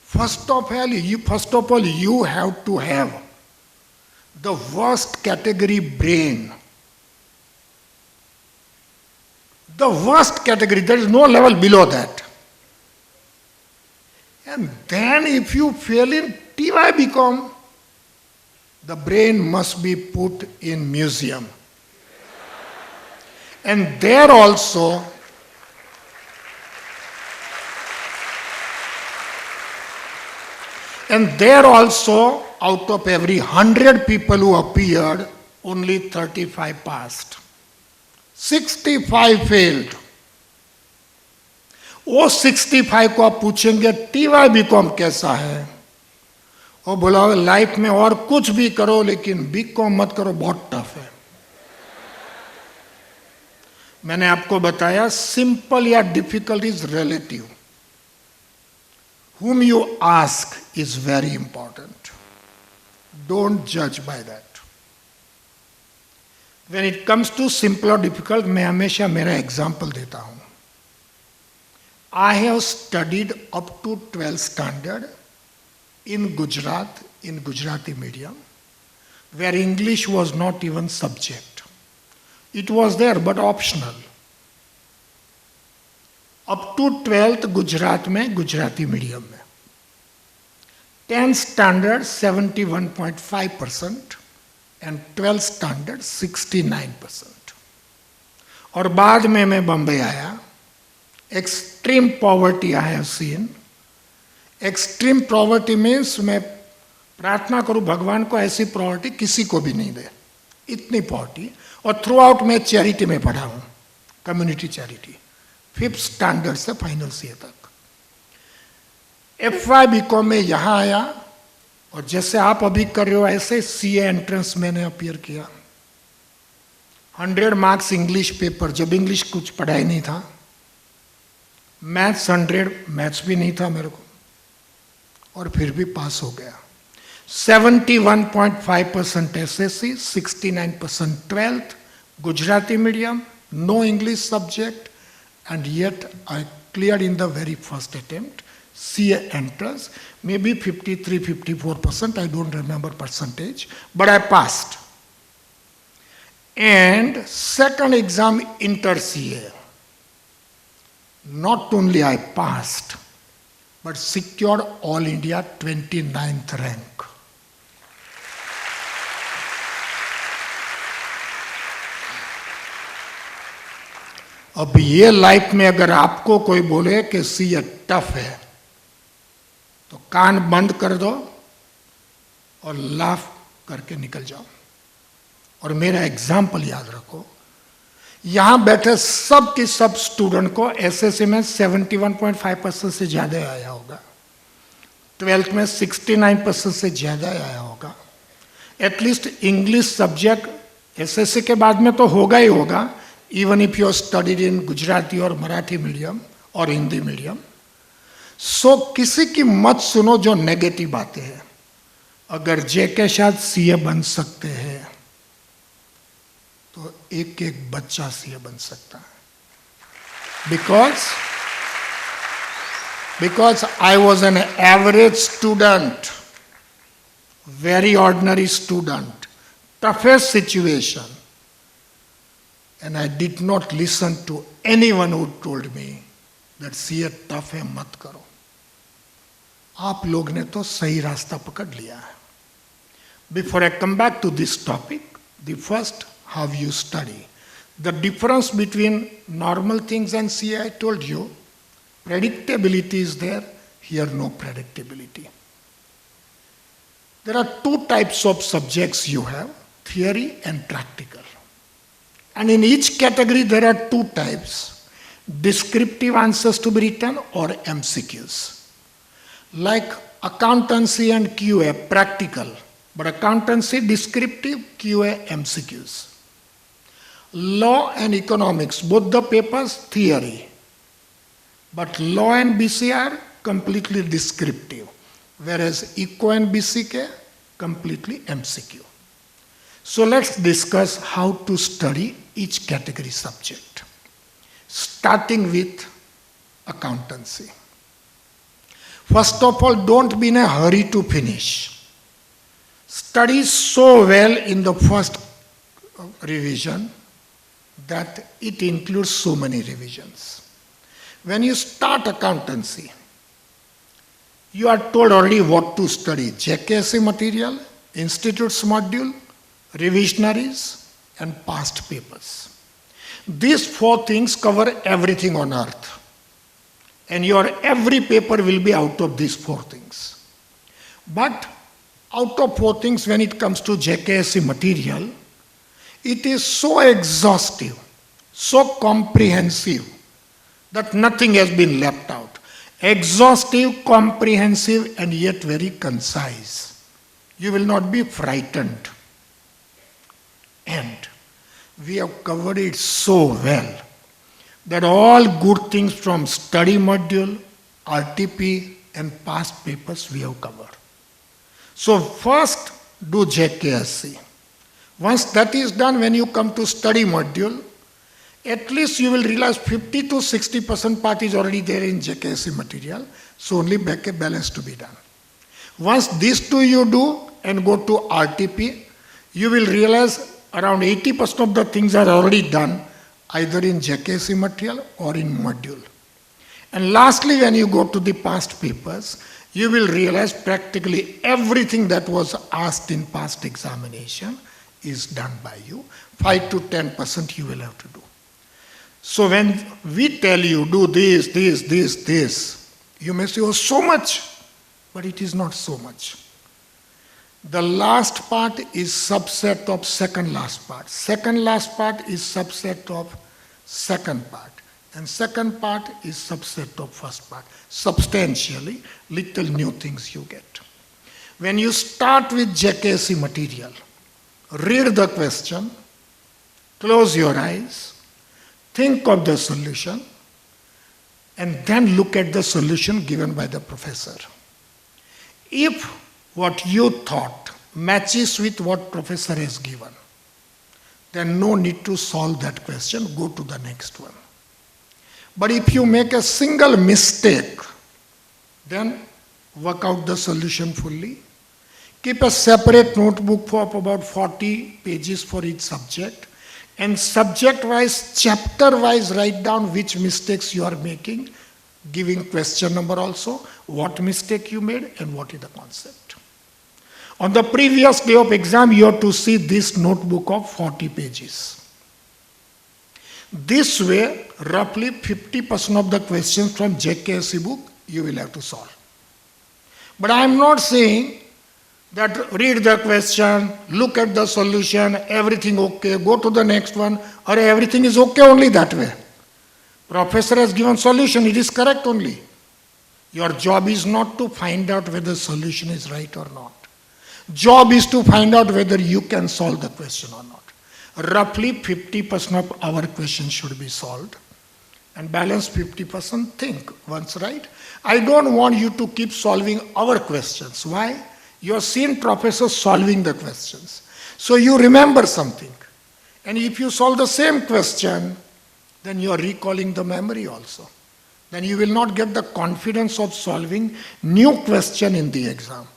First of all, you have to have the worst category brain. The worst category, there is no level below that. And then if you fail in TY BCom, the brain must be put in museum. And there also, out of every 100 people who appeared, only 35 passed. 65 failed. वो 65 को आप पूछेंगे TY BCom कैसा है, वो बोला life में और कुछ भी करो लेकिन BCom मत करो, बहुत टफ है. मैंने आपको बताया सिंपल या difficult is relative. Whom you ask is very important. Don't judge by that. When it comes to simple or difficult, मैं हमेशा मेरा एग्जाम्पल देता हूँ. I have studied up to 12th standard in Gujarat, in Gujarati medium, where English was not even subject. It was there but optional. Up to 12th Gujarat में Gujarati medium में. 10th standard 71.5% and 12th standard 69%. और बाद में मैं बम्बई आया. Extreme poverty I have seen. Extreme poverty means मैं प्रार्थना करूं भगवान को ऐसी पॉवर्टी किसी को भी नहीं दे, इतनी पॉवर्टी. और थ्रू आउट मैं चैरिटी में पढ़ा हूं, कम्युनिटी चैरिटी, 5th स्टैंडर्ड से फाइनल सीए तक. FY BCom में यहां आया और जैसे आप अभी कर रहे हो ऐसे सीए एंट्रेंस मैंने अपीयर किया. 100 मार्क्स इंग्लिश पेपर, जब इंग्लिश कुछ पढ़ाई नहीं था. मैथ्स 100, मैथ्स भी नहीं था मेरे को, और फिर भी पास हो गया. 71.5% SSC, 69% 12th, Gujarati medium, no English subject, and yet I cleared in the very first attempt. CA entrance, maybe 53, 54%, I don't remember percentage, but I passed. And second exam, inter CA. Not only I passed, but secured all India 29th rank. अब ये life में अगर आपको कोई बोले कि CA tough है, तो कान बंद कर दो और लाफ करके निकल जाओ. और मेरा एग्जाम्पल याद रखो, यहां बैठे सब के सब स्टूडेंट को एसएससी में 71.5% से ज्यादा आया होगा, 12th में 69% से ज्यादा आया होगा. एटलीस्ट इंग्लिश सब्जेक्ट एसएससी के बाद में तो होगा ही होगा, even if you studied in Gujarati और मराठी मीडियम और हिंदी मीडियम. सो किसी की मत सुनो जो नेगेटिव बातें हैं. अगर जेके शाह सीए बन सकते हैं तो एक एक बच्चा सीए बन सकता है. Because I was an average student, very ordinary student, toughest situation, and I did not listen to anyone who told me that CA tough है मत करो. आप लोग ने तो सही रास्ता पकड़ लिया है. Before I come back to this topic, the first, how you study. The difference between normal things and CA, I told you, predictability is there, here no predictability. There are two types of subjects you have, theory and practical. And in each category there are two types, descriptive answers to be written or MCQs. Like accountancy and QA, practical, but accountancy descriptive, QA MCQs. Law and economics, both the papers theory, but law and BC are completely descriptive, whereas Eco and BCK completely MCQ. So let's discuss how to study each category subject, starting with accountancy. First of all, don't be in a hurry to finish. Study so well in the first revision that it includes so many revisions. When you start accountancy, you are told already what to study: JKSC material, institutes module, revisionaries, and past papers. These four things cover everything on earth. And your every paper will be out of these four things. But out of four things, when it comes to JKSC material, it is so exhaustive, so comprehensive, that nothing has been left out. Exhaustive, comprehensive, and yet very concise. You will not be frightened. And we have covered it so well that all good things from study module, RTP, and past papers we have covered. So first do JKSC. Once that is done, when you come to study module, at least you will realize 50 to 60% part is already there in JKSE material, so only balance to be done. Once these two you do and go to RTP, you will realize around 80% of the things are already done, either in JKSE material or in module. And lastly, when you go to the past papers, you will realize practically everything that was asked in past examination is done by you. 5 to 10% you will have to do. So when we tell you do this, you may say, oh, so much, but it is not so much. The last part is subset of second last part. Second last part is subset of second part. And second part is subset of first part. Substantially, little new things you get. When you start with JKSE material, read the question, close your eyes, think of the solution, and then look at the solution given by the professor. If what you thought matches with what professor has given, then no need to solve that question, go to the next one. But if you make a single mistake, then work out the solution fully. Keep a separate notebook of about 40 pages for each subject, and subject-wise, chapter-wise, write down which mistakes you are making, giving question number also, what mistake you made, and what is the concept. On the previous day of exam, you have to see this notebook of 40 pages. This way, roughly 50% of the questions from JKSE book you will have to solve. But I am not saying that read the question, look at the solution, everything okay, go to the next one, or everything is okay only that way. Professor has given solution, it is correct only. Your job is not to find out whether solution is right or not. Job is to find out whether you can solve the question or not. Roughly 50% of our questions should be solved, and balance 50% think once right. I don't want you to keep solving our questions. Why? You have seen professors solving the questions. So you remember something. And if you solve the same question, then you are recalling the memory also. Then you will not get the confidence of solving new question in the exam.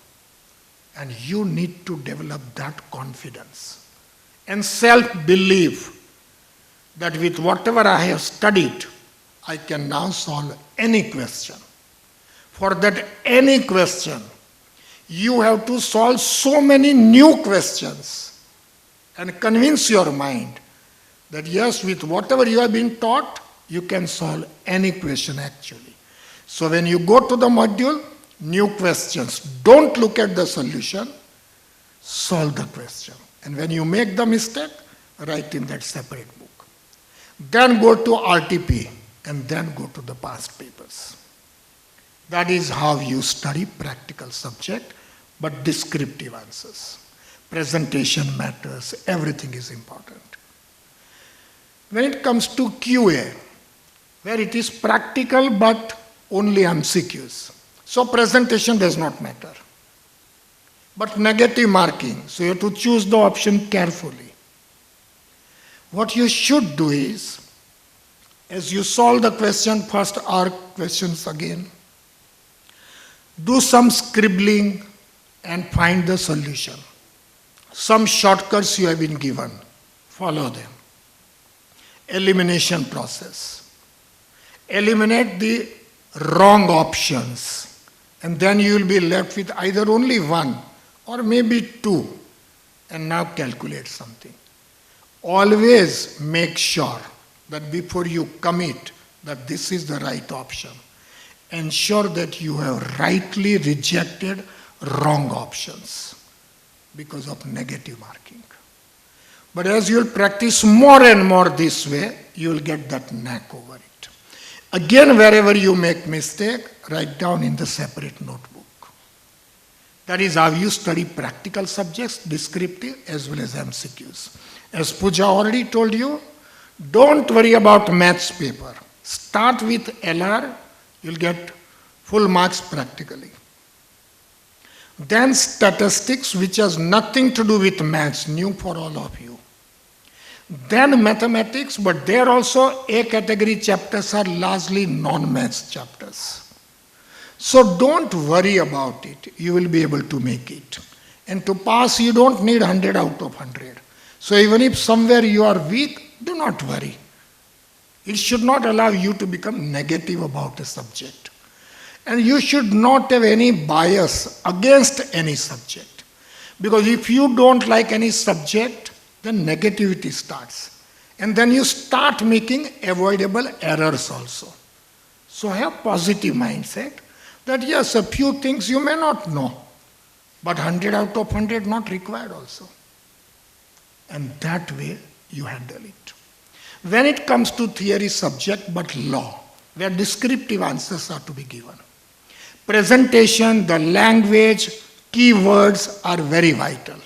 And you need to develop that confidence and self-belief that with whatever I have studied, I can now solve any question. For that any question, you have to solve so many new questions and convince your mind that yes, with whatever you have been taught, you can solve any question actually. So when you go to the module, new questions, don't look at the solution, solve the question. And when you make the mistake, write in that separate book. Then go to RTP and then go to the past papers. That is how you study practical subject, but descriptive answers. Presentation matters, everything is important. When it comes to QA, where it is practical but only MCQs, so presentation does not matter. But negative marking, so you have to choose the option carefully. What you should do is, as you solve the question, first ask questions again, do some scribbling and find the solution. Some shortcuts you have been given, follow them. Elimination process. Eliminate the wrong options, and then you will be left with either only one or maybe two, and now calculate something. Always make sure that before you commit that this is the right option, ensure that you have rightly rejected wrong options because of negative marking. But as you will practice more and more this way, you will get that knack over it. Again, wherever you make mistake, write down in the separate notebook. That is how you study practical subjects, descriptive as well as MCQs. As Pooja already told you, don't worry about maths paper. Start with LR, you'll get full marks practically. Then statistics, which has nothing to do with maths, new for all of you. Then mathematics, but there also A category chapters are largely non-maths chapters. So don't worry about it. You will be able to make it. And to pass, you don't need 100 out of 100. So even if somewhere you are weak, do not worry. It should not allow you to become negative about a subject. And you should not have any bias against any subject. Because if you don't like any subject, then negativity starts. And then you start making avoidable errors also. So have positive mindset that yes, a few things you may not know, but 100 out of 100 not required also. And that way you handle it. When it comes to theory subject but law, where descriptive answers are to be given, presentation, the language, keywords are very vital.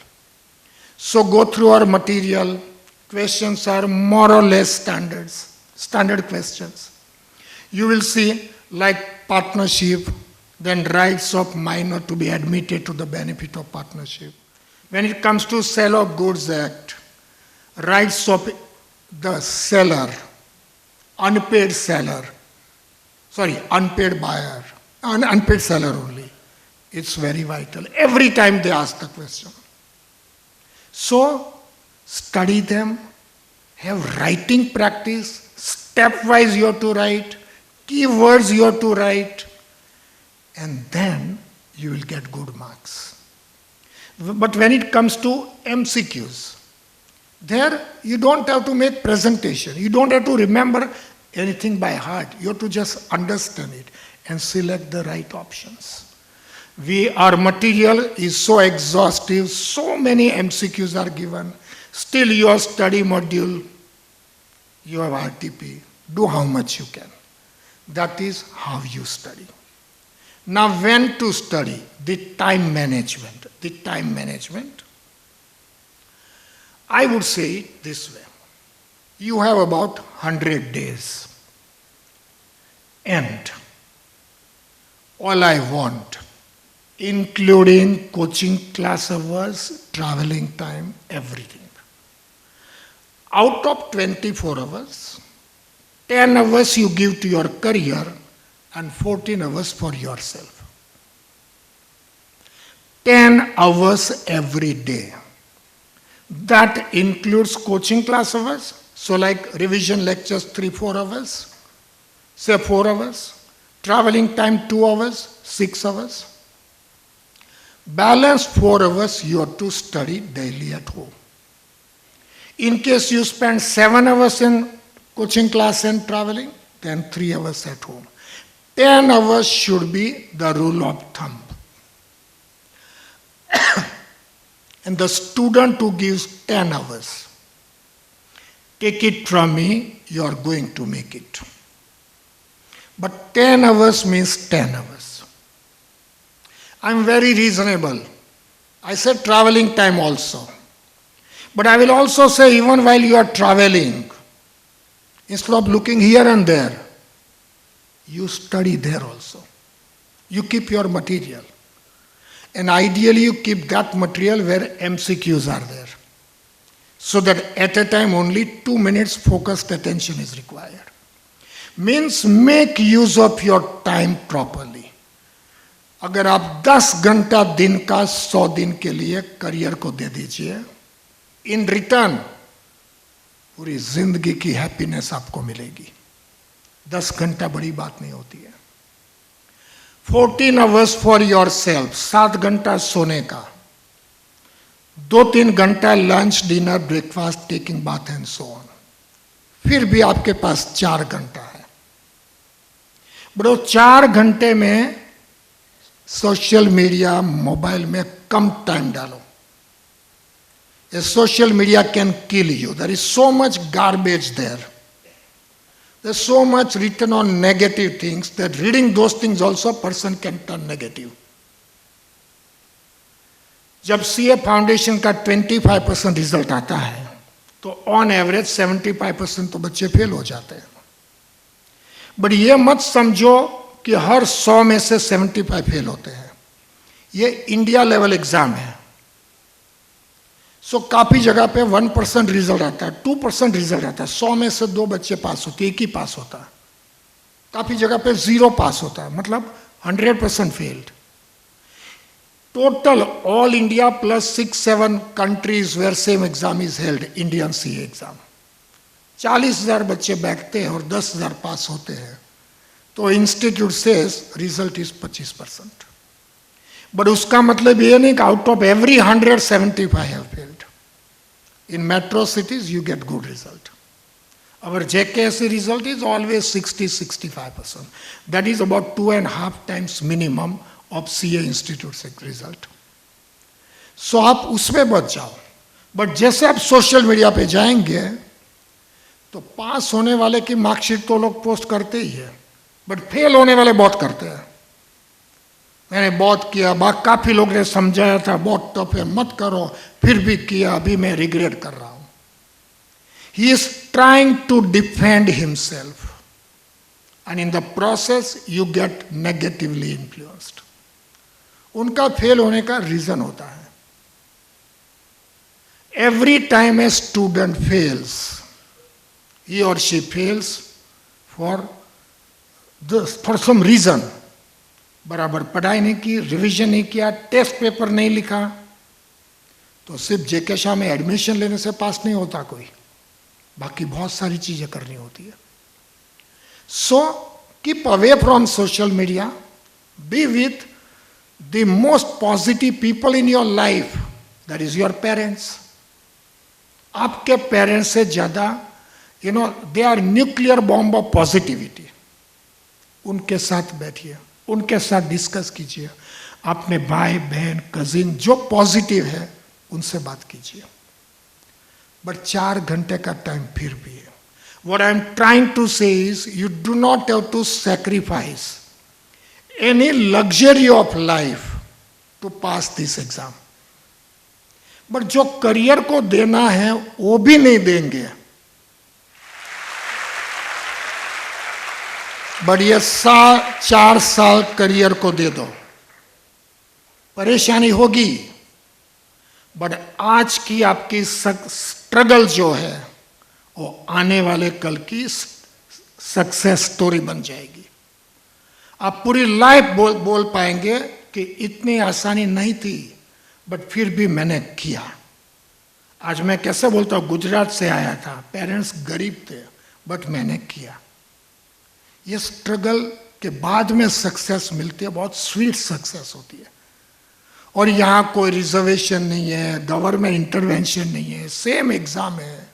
So go through our material. Questions are more or less standard questions. You will see like partnership, then rights of minor to be admitted to the benefit of partnership. When it comes to Sale of Goods Act, rights of the seller, unpaid buyer, unpaid seller only. It's very vital. Every time they ask the question. So, study them, have writing practice, stepwise you have to write, keywords you have to write, and then you will get good marks. But when it comes to MCQs, there you don't have to make presentation. You don't have to remember anything by heart. You have to just understand it and select the right options. Our material is so exhaustive, so many MCQs are given. Still your study module, you have RTP. Do how much you can. That is how you study. Now when to study? The time management. I would say it this way. You have about 100 days. And all I want, including coaching class hours, traveling time, everything. Out of 24 hours, 10 hours you give to your career and 14 hours for yourself. 10 hours every day. That includes coaching class hours. So like revision lectures 3-4 hours, say 4 hours. Traveling time 2 hours, 6 hours. Balance 4 hours you have to study daily at home. In case you spend 7 hours in coaching class and traveling, then 3 hours at home. 10 hours should be the rule of thumb. And the student who gives 10 hours, take it from me, you are going to make it. But 10 hours means 10 hours. I'm very reasonable. I said traveling time also. But I will also say even while you are traveling, instead of looking here and there, you study there also. You keep your material. And ideally you keep that material where MCQs are there. So that at a time only 2 minutes focused attention is required. Means make use of your time properly. अगर आप 10 घंटा दिन का 100 दिन के लिए career को दे दीजिए, इन रिटर्न पूरी जिंदगी की हैप्पीनेस आपको मिलेगी. 10 घंटा बड़ी बात नहीं होती है. 14 hours for yourself, 7 घंटा सोने का, 2-3 घंटा lunch, dinner, breakfast, taking bath and so on. फिर भी आपके पास 4 घंटा है. बड़ो 4 घंटे में सोशल मीडिया, मोबाइल में कम टाइम डालो. Social media can kill you. There is so much garbage there. There's so much written on negative things that reading those things also a person can turn negative. जब CA foundation का 25% result आता है तो on average 75% तो बच्चे fail हो जाते हैं. बट ये मत समझो कि हर 100 में से 75 फेल होते हैं. ये इंडिया लेवल एग्जाम है। सो काफी जगह पे 1% रिजल्ट आता है, 2% रिजल्ट आता है, 100 में से 2 बच्चे पास होते, एक ही पास होता है। काफी जगह पे 0 पास होता है, मतलब 100% failed. Total all India plus 6-7 countries where same exam is held, Indian CA exam. 40,000 बच्चे बैठते हैं और 10,000 पास होते हैं, तो institute says result is 25%। But उसका मतलब ये नहीं कि out of every 175 have failed. In metro cities you get good result. Our JKSC result is always 60-65%. That is about 2.5 times minimum of CA Institute's result. So आप उसमें बच जाओ। But जैसे आप सोशल मीडिया पे जाएंगे तो पास होने वाले की मार्कशीट तो लोग पोस्ट करते ही है, बट फेल होने वाले बहुत करते हैं। मैंने बहुत किया, काफी लोग ने समझाया था बहुत टफ है मत करो, फिर भी किया, अभी मैं रिग्रेट कर रहा हूं। He is trying to defend himself, and in the process you get negatively influenced. उनका फेल होने का रीजन होता है, every time a student fails, he or she fails for some reason. बराबर पढ़ाई नहीं की, रिवीजन नहीं किया, टेस्ट पेपर नहीं लिखा, तो सिर्फ जेके शाह में एडमिशन लेने से पास नहीं होता कोई, बाकी बहुत सारी चीजें करनी होती है। So keep away from social media, be with the most positive people in your life, that is your parents. आपके पेरेंट्स से ज्यादा they are nuclear bomb of positivity. उनके साथ बैठिए, उनके साथ डिस्कस कीजिए, अपने भाई बहन कजिन जो पॉजिटिव है उनसे बात कीजिए। बट 4 घंटे का टाइम फिर भी है। What I am trying to say is you do not have to sacrifice any luxury of life to pass this exam. But जो करियर को देना है वो भी नहीं देंगे। बट ये 4 साल करियर को दे दो, परेशानी होगी, बट आज की आपकी स्ट्रगल जो है वो आने वाले कल की सक्सेस स्टोरी बन जाएगी। आप पूरी लाइफ बोल पाएंगे कि इतनी आसानी नहीं थी, बट फिर भी मैंने किया। आज मैं कैसे बोलता हूँ, गुजरात से आया था, पेरेंट्स गरीब थे, बट मैंने किया। ये स्ट्रगल के बाद में सक्सेस मिलती है, बहुत स्वीट सक्सेस होती है। और यहाँ कोई रिजर्वेशन नहीं है, गवर्नमेंट इंटरवेंशन नहीं है, सेम एग्जाम है।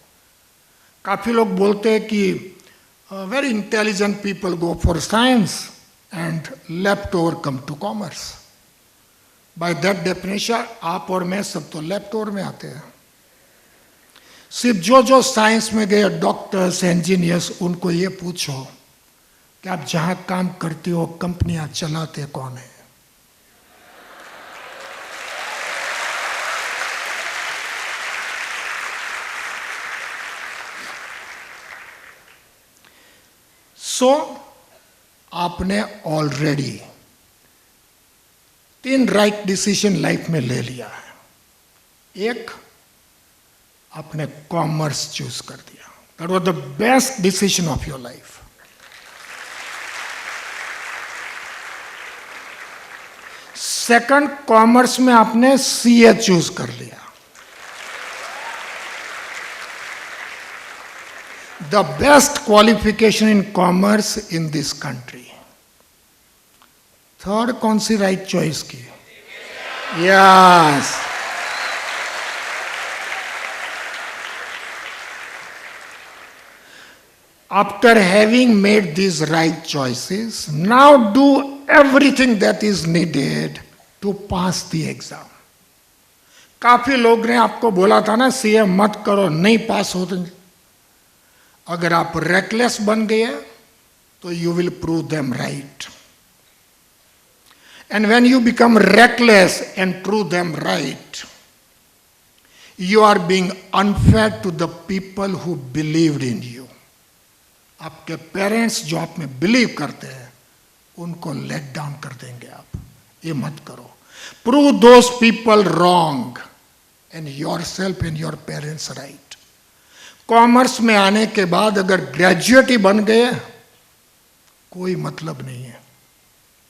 काफ़ी लोग बोलते हैं कि very intelligent people go for science and left over come to commerce. By that definition आप और मैं सब तो लेफ्ट ओवर में आते हैं। सिर्फ जो साइंस में गए डॉक्टर्स इंजीनियर्स, उनको ये पूछो कि आप जहाँ काम करते हो कंपनियां चलाते कौन है। सो आपने ऑलरेडी 3 राइट डिसीजन लाइफ में ले लिया है। एक, आपने कॉमर्स चूज कर दिया, that was the best decision of your life. Second, commerce में आपने सीए चूज कर लिया, the best qualification in commerce in this country. Third, कौन सी right choice की? Yes. After having made these right choices, now do everything that is needed to pass the exam. काफी लोग ने आपको बोला था ना सीए मत करो, नहीं पास होते। अगर आप रेकलेस बन गए तो you will prove them right, and when you become reckless and prove them right, you are being unfair to the people who believed in you. आपके पेरेंट्स जो आप में बिलीव करते हैं उनको लेट डाउन कर देंगे आप। ये मत करो। Prove those people wrong and yourself and your parents right. Commerce में आने के बाद अगर ग्रेजुएट ही बन गए कोई मतलब नहीं है,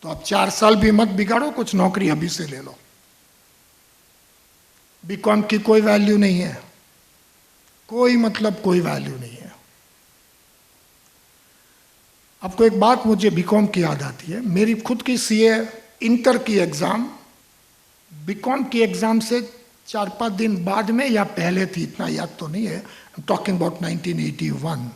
तो आप 4 साल भी मत बिगाड़ो, कुछ नौकरी अभी से ले लो। बीकॉम की कोई वैल्यू नहीं है, कोई मतलब कोई वैल्यू नहीं है। आपको एक बात मुझे बीकॉम की याद आती है, मेरी खुद की सीए इंटर की एग्जाम बीकॉम की एग्जाम से 4-5 दिन बाद में या पहले थी, इतना याद तो नहीं है, talking about 1981।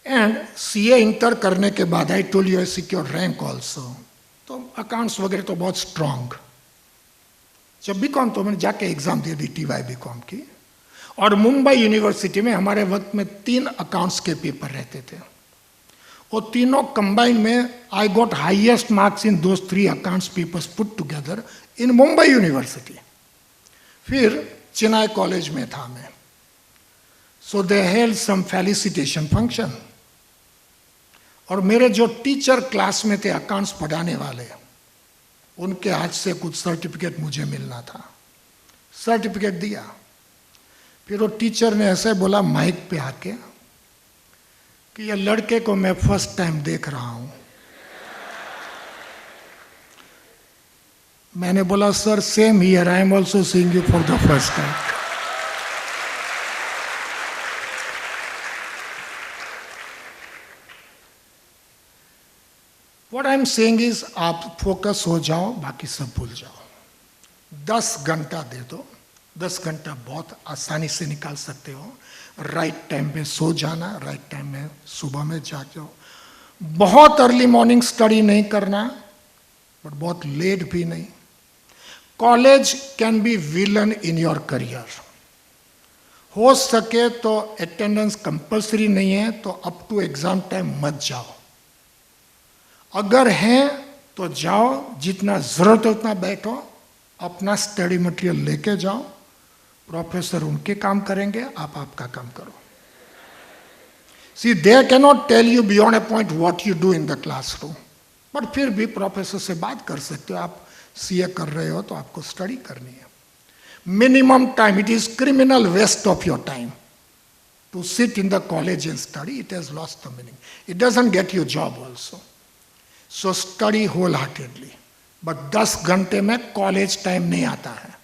And CA inter करने के बाद आई told you I secure rank also, तो अकाउंट्स वगैरह तो बहुत स्ट्रांग। जब बीकॉम तो मैंने जाके एग्जाम दे दी टीवाई बीकॉम की, और मुंबई यूनिवर्सिटी में हमारे वक्त में 3 अकाउंट्स के पेपर रहते थे, वो तीनों कंबाइन में I got highest marks in those 3 accounts papers put together in Mumbai university. फिर चेन्नई कॉलेज में था मैं, so they held some felicitation function, और मेरे जो टीचर क्लास में थे अकाउंट्स पढ़ाने वाले, उनके हाथ से कुछ सर्टिफिकेट मुझे मिलना था। सर्टिफिकेट दिया, फिर वो टीचर ने ऐसे बोला माइक पे आके कि ये लड़के को मैं फर्स्ट टाइम देख रहा हूं। मैंने बोला sir same here, I am also seeing you for the first time. What I am saying is आप फोकस हो जाओ, बाकी सब भूल जाओ। 10 घंटा दे दो, 10 घंटा बहुत आसानी से निकाल सकते हो। राइट टाइम पे सो जाना, राइट टाइम में सुबह में जाग जाओ। बहुत अर्ली मॉर्निंग स्टडी नहीं करना, बट बहुत लेट भी नहीं। College can be villain in your career. हो सके तो अटेंडेंस कंपल्सरी नहीं है, तो अप टू एग्जाम टाइम मत जाओ। अगर है तो जाओ, जितना जरूरत है उतना बैठो, अपना स्टडी मटेरियल लेके जाओ, प्रोफेसर उनके काम करेंगे, आप आपका काम करो। See they can not tell you beyond a point what you do in the classroom, but फिर भी प्रोफेसर से बात कर सकते हो। आप सीए कर रहे हो तो आपको स्टडी करनी है। Minimum time, it is criminal waste of your time to sit in the college and study. It has lost the meaning, it doesn't get you job also. So study wholeheartedly, but 10 घंटे में college time नहीं आता है।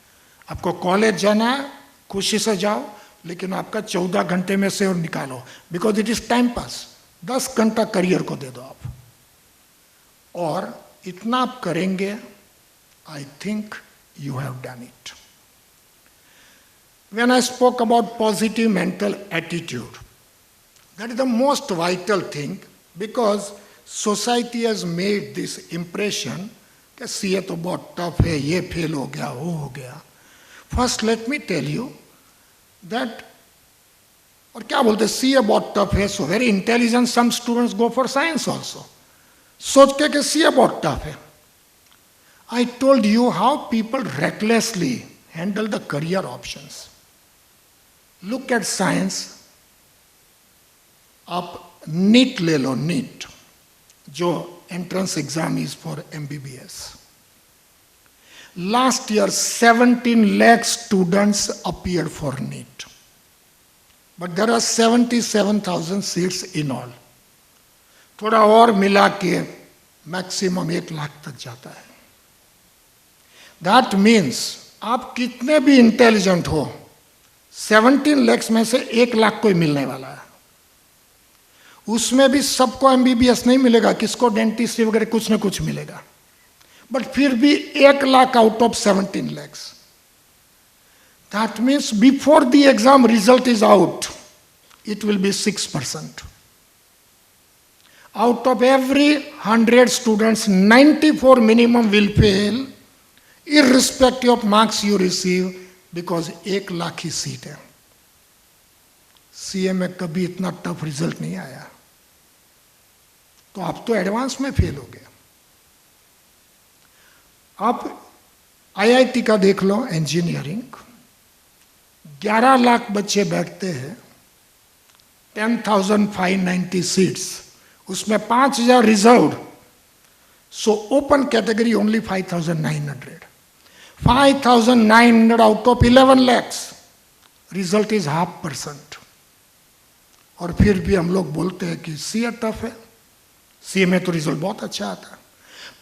आपको college जाना है, खुशी से जाओ, लेकिन आपका 14 घंटे में से और निकालो, because it is time pass. 10 घंटा करियर को दे दो आप, और इतना आप करेंगे, I think you have done it. When I spoke about positive mental attitude, that is the most vital thing, because society has made this impression कि CA तो बहुत टफ है, ये फेल हो गया, वो हो गया। First let me tell you that, और क्या बोलते, सीए बहुत टफ है, so very intelligent some students go for science also, सोच के कि सीए बहुत टफ है। I told you how people recklessly handle the career options. Look at science, आप नीट ले लो, नीट जो entrance exam is for MBBS. Last year 17 lakh students appeared for NEET, but there are 77,000 seats in all. थोड़ा और मिला के maximum 1 lakh तक जाता है। दैट मीन्स आप कितने भी इंटेलिजेंट हो, 17 lakhs में से 1 लाख कोई मिलने वाला है। उसमें भी सबको एमबीबीएस नहीं मिलेगा, किसको डेंटिस्ट्री वगैरह कुछ ना कुछ मिलेगा, बट फिर भी 1 lakh out of 17 lakhs। That means before the exam result is out, it will be 6%। Out of every 100 students 94 minimum will fail, irrespective of marks you receive, because 1 lakh he seat है। CA में कभी इतना tough result नहीं आया, तो आप तो advance में फेल हो गए। आप आईआईटी का देख लो, इंजीनियरिंग 11 लाख बच्चे बैठते हैं, 10,590 सीट्स, उसमें 5,000 reserved, So open category only 5,900. 5,900 out of 11 lakhs. Result is 0.5%. और फिर भी हम लोग बोलते हैं कि सीए टफ है. सीए में तो रिजल्ट बहुत अच्छा आता है.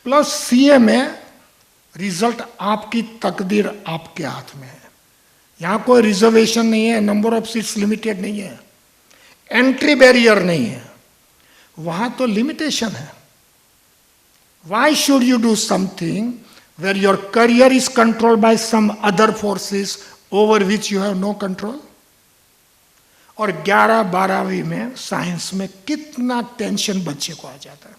प्लस सीए में रिजल्ट आपकी तकदीर आपके हाथ में है. यहाँ कोई रिजर्वेशन नहीं है, नंबर ऑफ सीट्स लिमिटेड नहीं है, एंट्री बैरियर नहीं है. वहां तो लिमिटेशन है. Why should you do something where your career is controlled by some other forces over which you have no control? और 11-12वीं में साइंस में कितना टेंशन बच्चे को आ जाता है.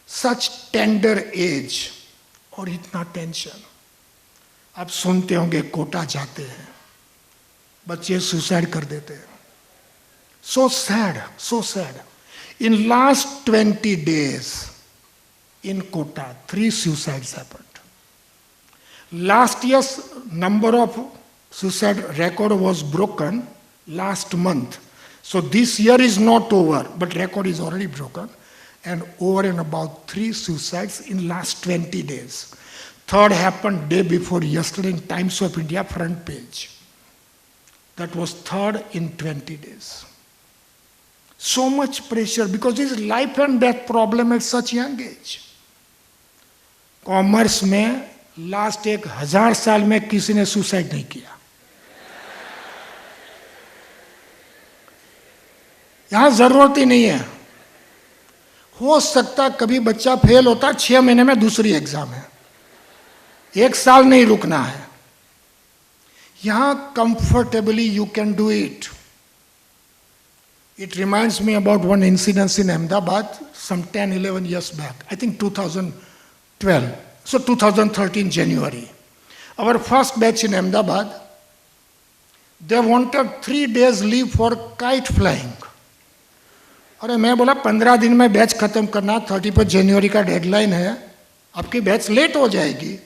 सच टेंडर एज और इतना टेंशन. आप सुनते होंगे कोटा जाते हैं, बच्चे सुसाइड कर देते हैं. So sad, so sad. In last 20 days, in Kota, 3 suicides happened. Last year's number of suicide record was broken last month. So this year is not over, but record is already broken. And over and about 3 suicides in last 20 days. Third happened day before yesterday in Times of India front page. That was third in 20 days. So much pressure because it's life and death problem at such young age. Commerce में last 1000 साल में किसी ने suicide नहीं किया. यहां जरूरत ही नहीं है. हो सकता कभी बच्चा फेल होता, 6 महीने में दूसरी एग्जाम है, 1 साल नहीं रुकना है. यहां comfortably you can do it. It reminds me about one incident in Ahmedabad some 10-11 years back. I think 2012. So 2013 January. Our first batch in Ahmedabad, they wanted 3 days leave for kite flying. अरे मैं बोला 15 दिन में batch खत्म करना, 31 जनवरी का deadline है, आपकी बैच लेट हो जाएगी,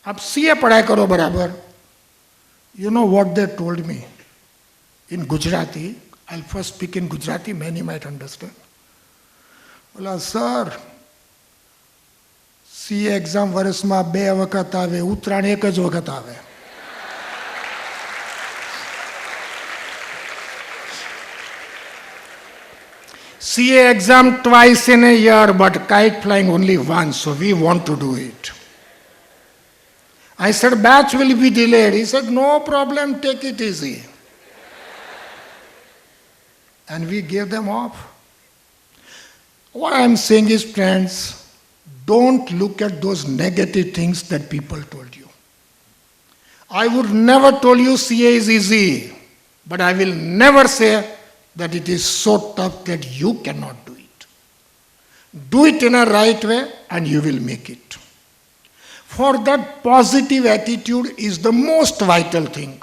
आप सीए पढ़ाई करो बराबर. You know what they told me in Gujarati? I'll first speak in Gujarati, many might understand. बोला सर सीए एग्जाम વર્ષમાં 2 વખત આવે, ઉત્તરાયણ એક જ વખત આવે. CA exam twice in a year, but kite flying only once, so we want to do it. I said, batch will be delayed. He said, no problem, take it easy. And we gave them off. What I'm saying is, friends, don't look at those negative things that people told you. I would never tell you CA is easy, but I will never say that it is so tough that you cannot do it. Do it in a right way and you will make it. For that, positive attitude is the most vital thing.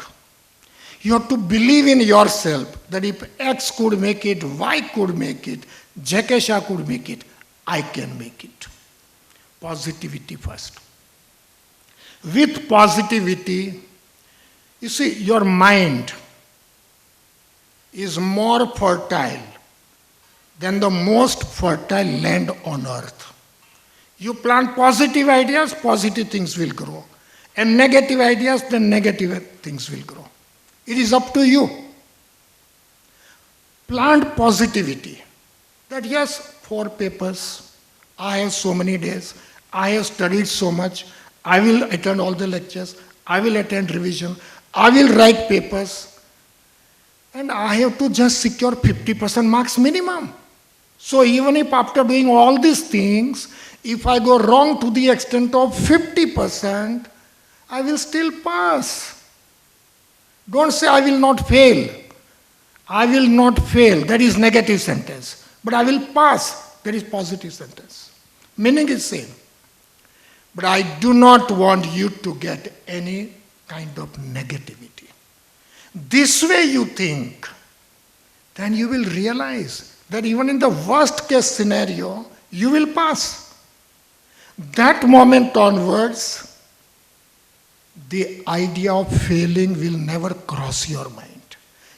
You have to believe in yourself that if X could make it, Y could make it, K SHAH could make it, I can make it. Positivity first. With positivity, you see, your mind is more fertile than the most fertile land on earth. You plant positive ideas, positive things will grow. And negative ideas, then negative things will grow. It is up to you. Plant positivity. That yes, 4 papers, I have so many days, I have studied so much, I will attend all the lectures, I will attend revision, I will write papers, and I have to just secure 50% marks minimum. So even if after doing all these things, if I go wrong to the extent of 50%, I will still pass. Don't say I will not fail. I will not fail. That is negative sentence. But I will pass. That is positive sentence. Meaning is same. But I do not want you to get any kind of negativity. This way you think, then you will realize that even in the worst case scenario, you will pass. That moment onwards, the idea of failing will never cross your mind.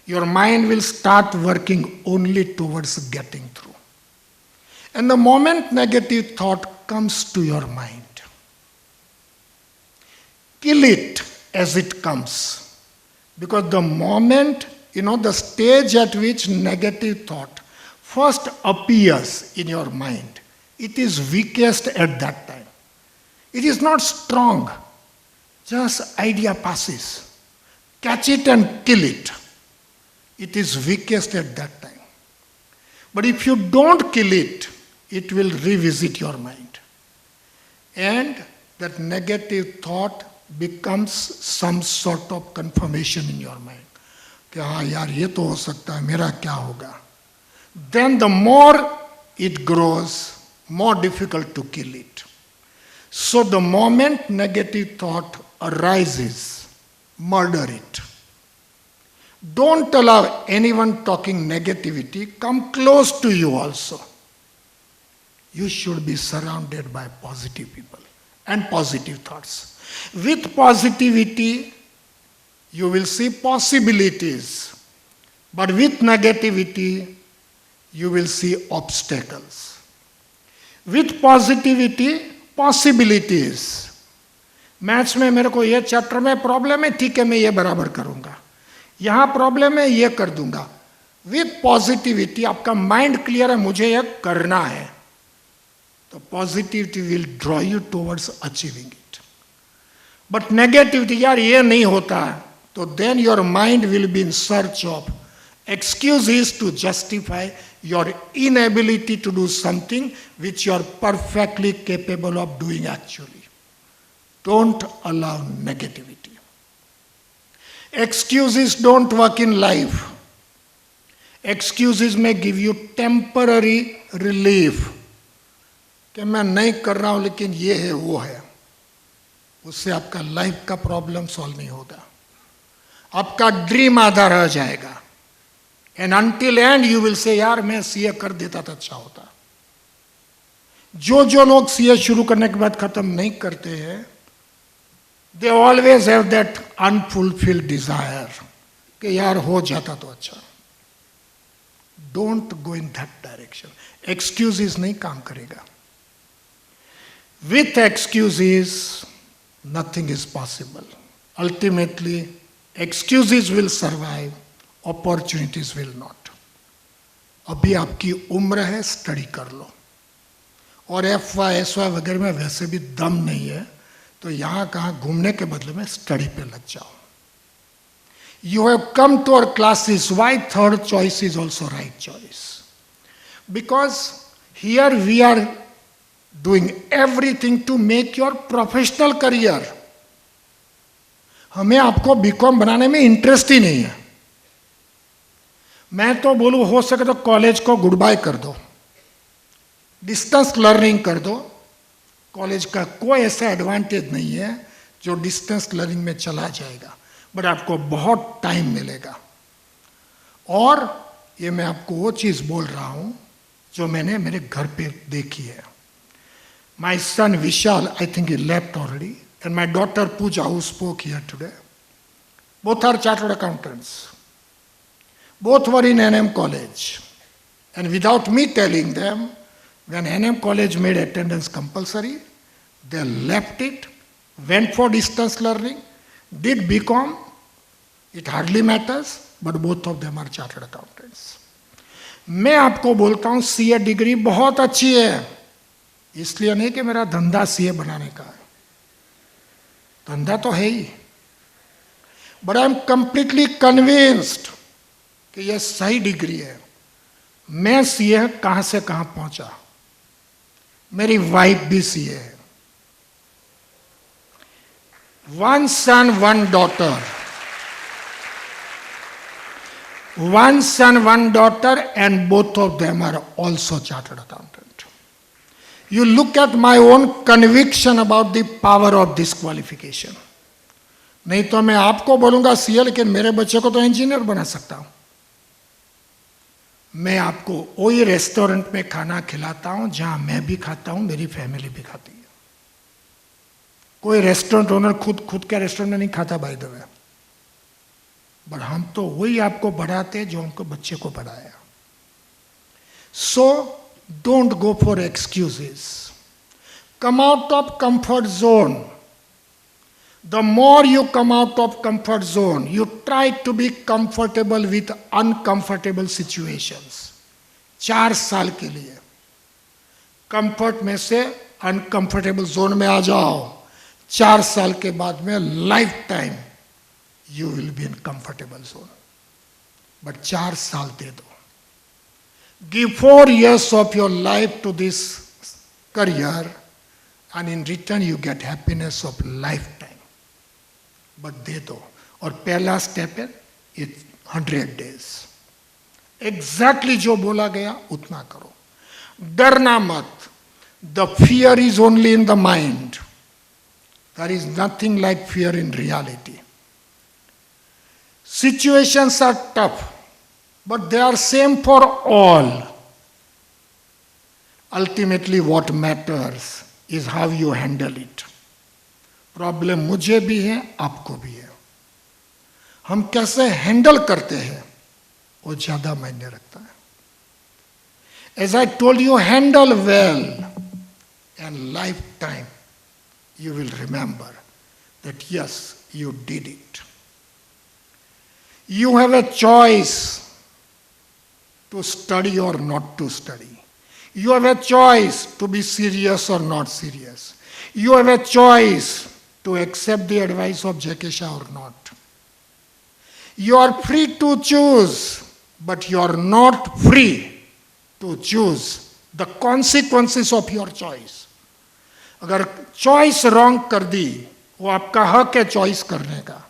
Your mind will start working only towards getting through. And the moment negative thought comes to your mind. Kill it as it comes. Because the moment, the stage at which negative thought first appears in your mind, it is weakest at that time. It is not strong. Just idea passes. Catch it and kill it. It is weakest at that time. But if you don't kill it, it will revisit your mind. And that negative thought becomes some sort of confirmation in your mind. कि हाँ यार ये तो हो सकता है, मेरा क्या होगा? Then the more it grows, more difficult to kill it. So the moment negative thought arises, murder it. Don't allow anyone talking negativity come close to you also. You should be surrounded by positive people and positive thoughts. With positivity, you will see possibilities. But with negativity, you will see obstacles. With positivity, possibilities. Maths में मेरे को ये chapter में problem है, ठीक है मैं ये बराबर करूंगा. यहाँ प्रॉब्लम है, ये कर दूंगा. विथ पॉजिटिविटी आपका माइंड क्लियर है, मुझे ये करना है, तो positivity will draw you towards achieving it. But negativity, यार ये नहीं होता, तो then your mind will be in search of excuses to justify your inability to do something which you are perfectly capable of doing actually. Don't allow negativity. Excuses don't work in life. Excuses may give you temporary relief. कि मैं नहीं कर रहा हूं लेकिन ये है वो है, उससे आपका लाइफ का प्रॉब्लम सॉल्व नहीं होगा, आपका ड्रीम आधा रह जाएगा. And until and you will say यार मैं सीए कर देता तो अच्छा होता. जो लोग सीए शुरू करने के बाद खत्म नहीं करते हैं, they always have that unfulfilled Dzire कि यार हो जाता तो अच्छा. Don't go in that direction. Excuses नहीं काम करेगा. With excuses, nothing is possible. Ultimately, excuses will survive, opportunities will not. अभी आपकी उम्र है, स्टडी कर लो. और FY, SY वगैरह में वैसे भी दम नहीं है, तो यहाँ कहाँ घूमने के बदले में स्टडी पे लग जाओ. You have come to our classes. Why third choice is also right choice? Because here we are doing everything to make your professional career. हमें आपको बीकॉम बनाने में इंटरेस्ट ही नहीं है. मैं तो बोलूं हो सके तो कॉलेज को गुड बाय कर दो, डिस्टेंस लर्निंग कर दो. कॉलेज का कोई ऐसा एडवांटेज नहीं है जो डिस्टेंस लर्निंग में चला जाएगा, बट आपको बहुत टाइम मिलेगा. और ये मैं आपको वो चीज बोल रहा हूं जो मैंने मेरे घर पे देखी है. My son Vishal, I think he left already, and my daughter Pooja, who spoke here today, both are chartered accountants. Both were in NM College. And without me telling them, when NM College made attendance compulsory, they left it, went for distance learning, did BCom. It hardly matters, but both of them are chartered accountants. मैं आपको बोलता हूँ CA degree बहुत अच्छी है, इसलिए नहीं कि मेरा धंधा सीए बनाने का है. धंधा तो है ही, but I am completely convinced कि यह सही डिग्री है. मैं सीए कहां से कहां पहुंचा. मेरी वाइफ भी सीए है. One son one daughter, one son one daughter, and both of them are also chartered accountant. You look at my own conviction about the power of this qualification. नहीं तो मैं आपको बोलूंगा सीए, लेकिन मेरे बच्चे को तो इंजीनियर बना सकता हूं. मैं आपको वही रेस्टोरेंट में खाना खिलाता हूं जहां मैं भी खाता हूं, मेरी फैमिली भी खाती है. कोई रेस्टोरेंट ओनर खुद के रेस्टोरेंट में नहीं खाता बाय द वे, बट हम तो वही आपको बढ़ाते जो हमको बच्चे को बढ़ाया. सो don't go for excuses. come out of comfort zone. The more you come out of comfort zone, you try to be comfortable with uncomfortable situations. 4 साल के लिए कंफर्ट में से अनकंफर्टेबल जोन में आ जाओ. 4 साल के बाद में life time you will be in comfortable zone. But 4 साल दे दो. Give 4 years of your life to this career, and in return you get happiness of lifetime. But दे दो. और पहला स्टेप है 100 days. एग्जैक्टली जो बोला गया उतना करो. डरना मत. The fear is only in the mind. There is nothing like fear in reality. Situations are tough, but they are same for all. Ultimately what matters is how you handle it. Problem मुझे भी है, आपको भी है. हम कैसे handle करते हैं वो ज्यादा मायने रखता है. As I told you, handle well, and lifetime you will remember that yes, you did it. You have a choice to study or not to study. You have a choice to be serious or not serious. You have a choice to accept the advice of K SHAH or not. You are free to choose, but you are not free to choose the consequences of your choice. अगर choice wrong कर दी, वो आपका हक है choice करने का,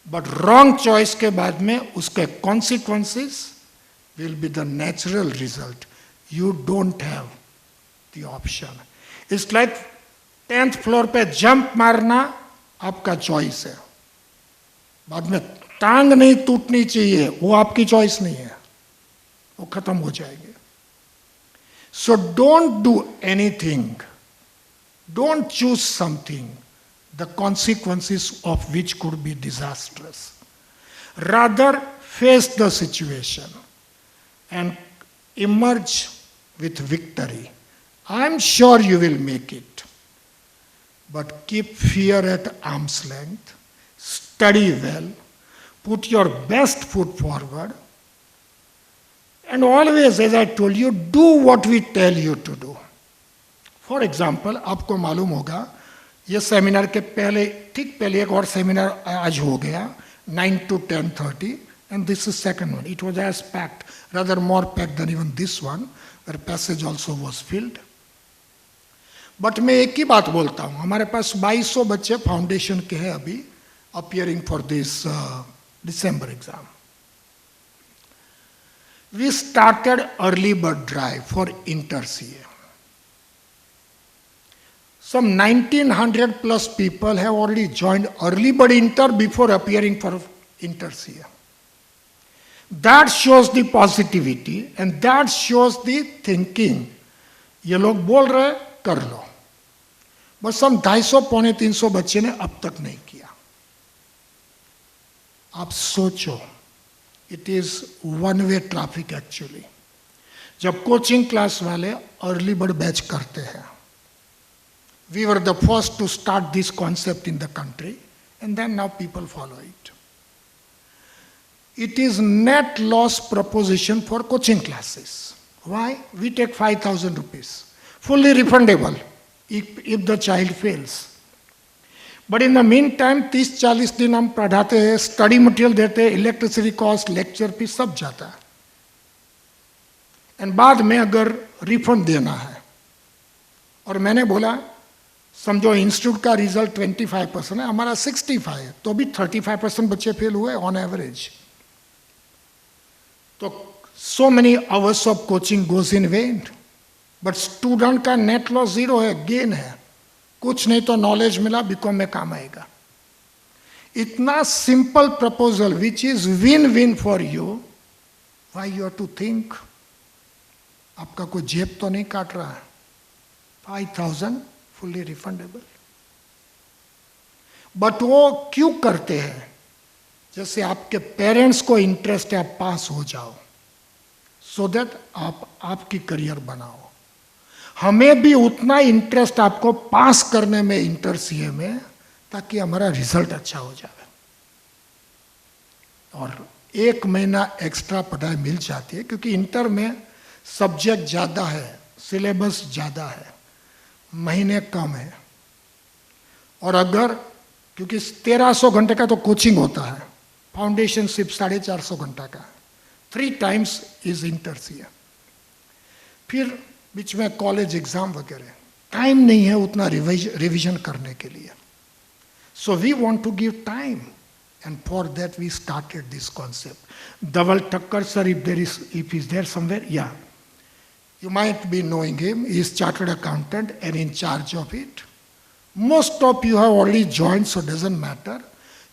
but wrong choice के बाद में उसके consequences will be the natural result. You don't have the option. It's like 10th floor पे जंप मारना आपका चॉइस है. बाद में टांग नहीं टूटनी चाहिए, वो आपकी चॉइस नहीं है, वो खत्म हो जाएंगे. So don't do anything. Don't choose something, the consequences of which could be disastrous. Rather, face the situation and emerge with victory. I'm sure you will make it. But keep fear at arm's length. Study well. Put your best foot forward. And always, as I told you, do what we tell you to do. For example, आपको मालूम होगा ये seminar के पहले, ठीक पहले एक और सेमिनार आज हो गया 9 to 10:30, and this is second one. It was as packed, rather more packed than even this one, where passage also was filled. But मैं एक ही बात बोलता हूँ, हमारे पास 2200 बच्चे फाउंडेशन के हैं अभी appearing for this December exam. We started early bird drive for inter-CA. Some 1900 plus people have already joined early bird inter before appearing for inter-CA. That shows the positivity and that shows the thinking. ये लोग बोल रहे कर लो, बस हम 250-300 बच्चे ने अब तक नहीं किया. आप सोचो, it is one way traffic actually. जब कोचिंग क्लास वाले अर्ली बर्ड बैच करते हैं, we were the first to start this concept in the country, and then now people follow it. It is net loss proposition for coaching classes. Why? We take 5,000 rupees, fully refundable if the child fails. But in the meantime 30-40 दिन हम पढ़ाते हैं, study material देते हैं, electricity cost, lecture fees सब जाता है. And बाद में अगर रिफंड देना है, और मैंने बोला समझो इंस्टीट्यूट का रिजल्ट 25% है, हमारा 65 है, तो भी 35% बच्चे फेल हुए ऑन एवरेज. तो so many hours of coaching goes in vain. But student का नेट लॉस 0 है, गेन है. कुछ नहीं तो नॉलेज मिला, बीकॉम में काम आएगा. इतना simple proposal which is win win for you. Why you have to think. आपका कोई जेब तो नहीं काट रहा है. 5,000 फुल्ली रिफंडेबल. बट वो क्यों करते हैं? जैसे आपके पेरेंट्स को इंटरेस्ट है आप पास हो जाओ, सो दैट आप आपकी करियर बनाओ. हमें भी उतना इंटरेस्ट आपको पास करने में इंटर सीए में, ताकि हमारा रिजल्ट अच्छा हो जाए। और 1 महीना एक्स्ट्रा पढ़ाई मिल जाती है, क्योंकि इंटर में सब्जेक्ट ज़्यादा है, सिलेबस ज़्यादा है, महीने कम है। और अगर, क्योंकि 1300 घंटे का तो कोचिंग होता है, फाउंडेशन सिर्फ 450 घंटा का, 3 टाइम्स इज इंटर सीए। फिर बीच में कॉलेज एग्जाम वगैरह, टाइम नहीं है उतना रिवीजन करने के लिए। So we want to give time, and for that we started this concept. Dhaval Thakkar sir, if is there somewhere, yeah, you might be knowing him. He is chartered accountant and in charge of it. Most of you have already joined, so it doesn't matter.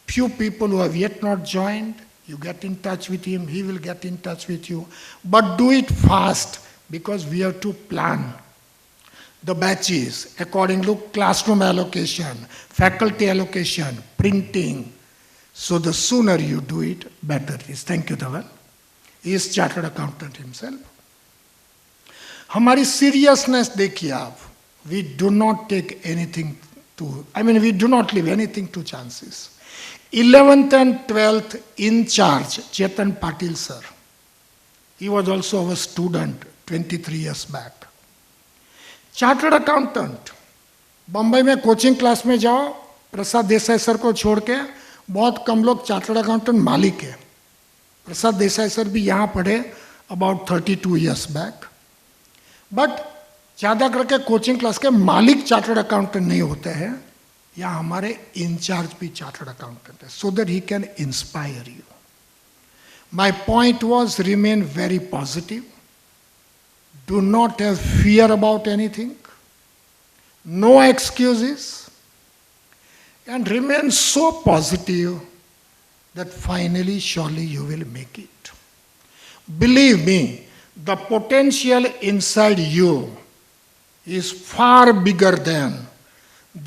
Few people who have yet not joined, you get in touch with him, he will get in touch with you. But do it fast, because we have to plan the batches according to classroom allocation, faculty allocation, printing. So the sooner you do it, better it is. Thank you, Dhaval. He is chartered accountant himself. हमारी seriousness देखिए आप. We do not take anything to, we do not leave anything to chances. 11th and 12th in charge, Chetan Patil sir. He was also our student 23 years back. Chartered accountant. Bombay में coaching class में जाओ, प्रसाद Desai sir को छोड़ के बहुत कम लोग chartered accountant मालिक है। प्रसाद देसाई सर भी यहाँ पढ़े अबाउट 32 इयर्स बैक। बट ज़्यादा करके कोचिंग क्लास के मालिक चार्टर्ड अकाउंटेंट नहीं होते हैं, या हमारे इंचार्ज भी चार्टर्ड अकाउंटेंट है, so that he can inspire you. My point was remain very positive, do not have fear about anything, no excuses, and remain so positive that finally, surely you will make it. Believe me, the potential inside you is far bigger than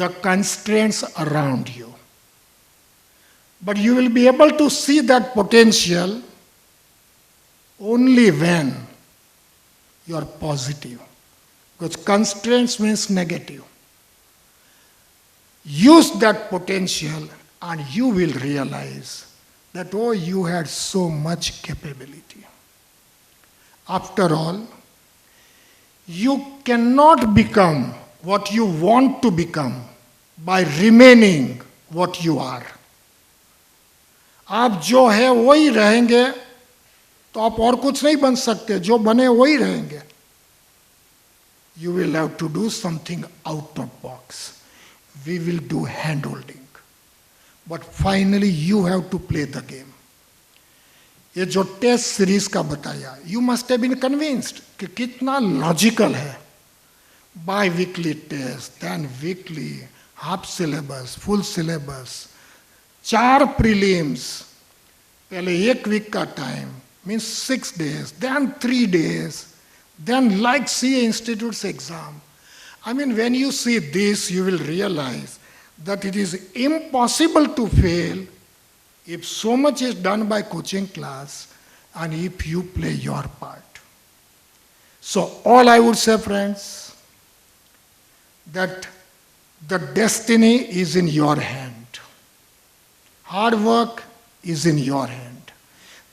the constraints around you. But you will be able to see that potential only when you are positive, because constraints means negative. Use that potential and you will realize that, oh, you had so much capability. After all, you cannot become what you want to become by remaining what you are. आप जो है वही रहेंगे तो आप और कुछ नहीं बन सकते, जो बने वही रहेंगे. You will have to do something out of box. We will do hand holding. But finally you have to play the game. ये जो टेस्ट सीरीज का बताया, you must have been convinced कि कितना लॉजिकल है. By weekly test, then weekly, half syllabus, full syllabus, 4 prelims, पहले 1 week का time, means 6 days, then 3 days, then like CA Institute's exam. When you see this, you will realize that it is impossible to fail if so much is done by coaching class and if you play your part. So all I would say, friends, that the destiny is in your hand. Hard work is in your hand.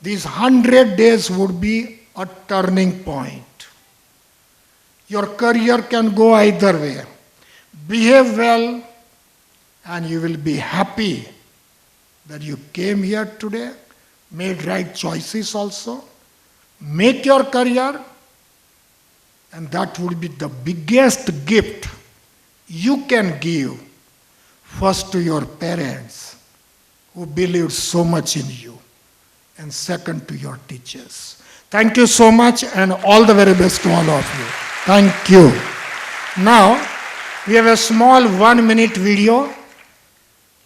These 100 days would be a turning point. Your career can go either way. Behave well and you will be happy that you came here today, made right choices also, make your career, and that would be the biggest gift you can give, first to your parents who believed so much in you, and second to your teachers. Thank you so much and all the very best to all of you. Thank you. Now, we have a small 1-minute video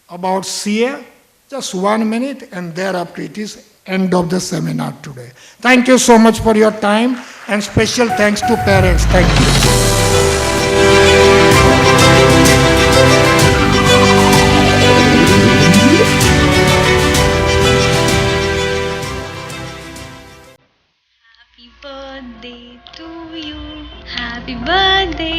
about CA, just 1 minute, and thereafter it is end of the seminar today. Thank you so much for your time, and special thanks to parents. Thank you. Happy birthday to you. Happy birthday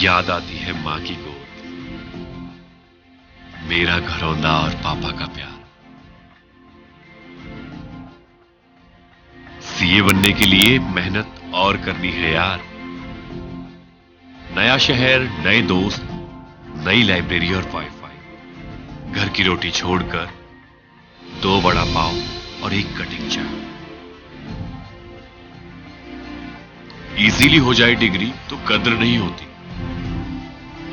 याद आती है माँ की गोद, मेरा घरौंदा और पापा का प्यार। सीए बनने के लिए मेहनत और करनी है यार। नया शहर, नए दोस्त, नई लाइब्रेरी और वाईफाई, घर की रोटी छोड़कर 2 वड़ा पाव और 1 कटिंग चाय। इजीली हो जाए डिग्री तो कद्र नहीं होती।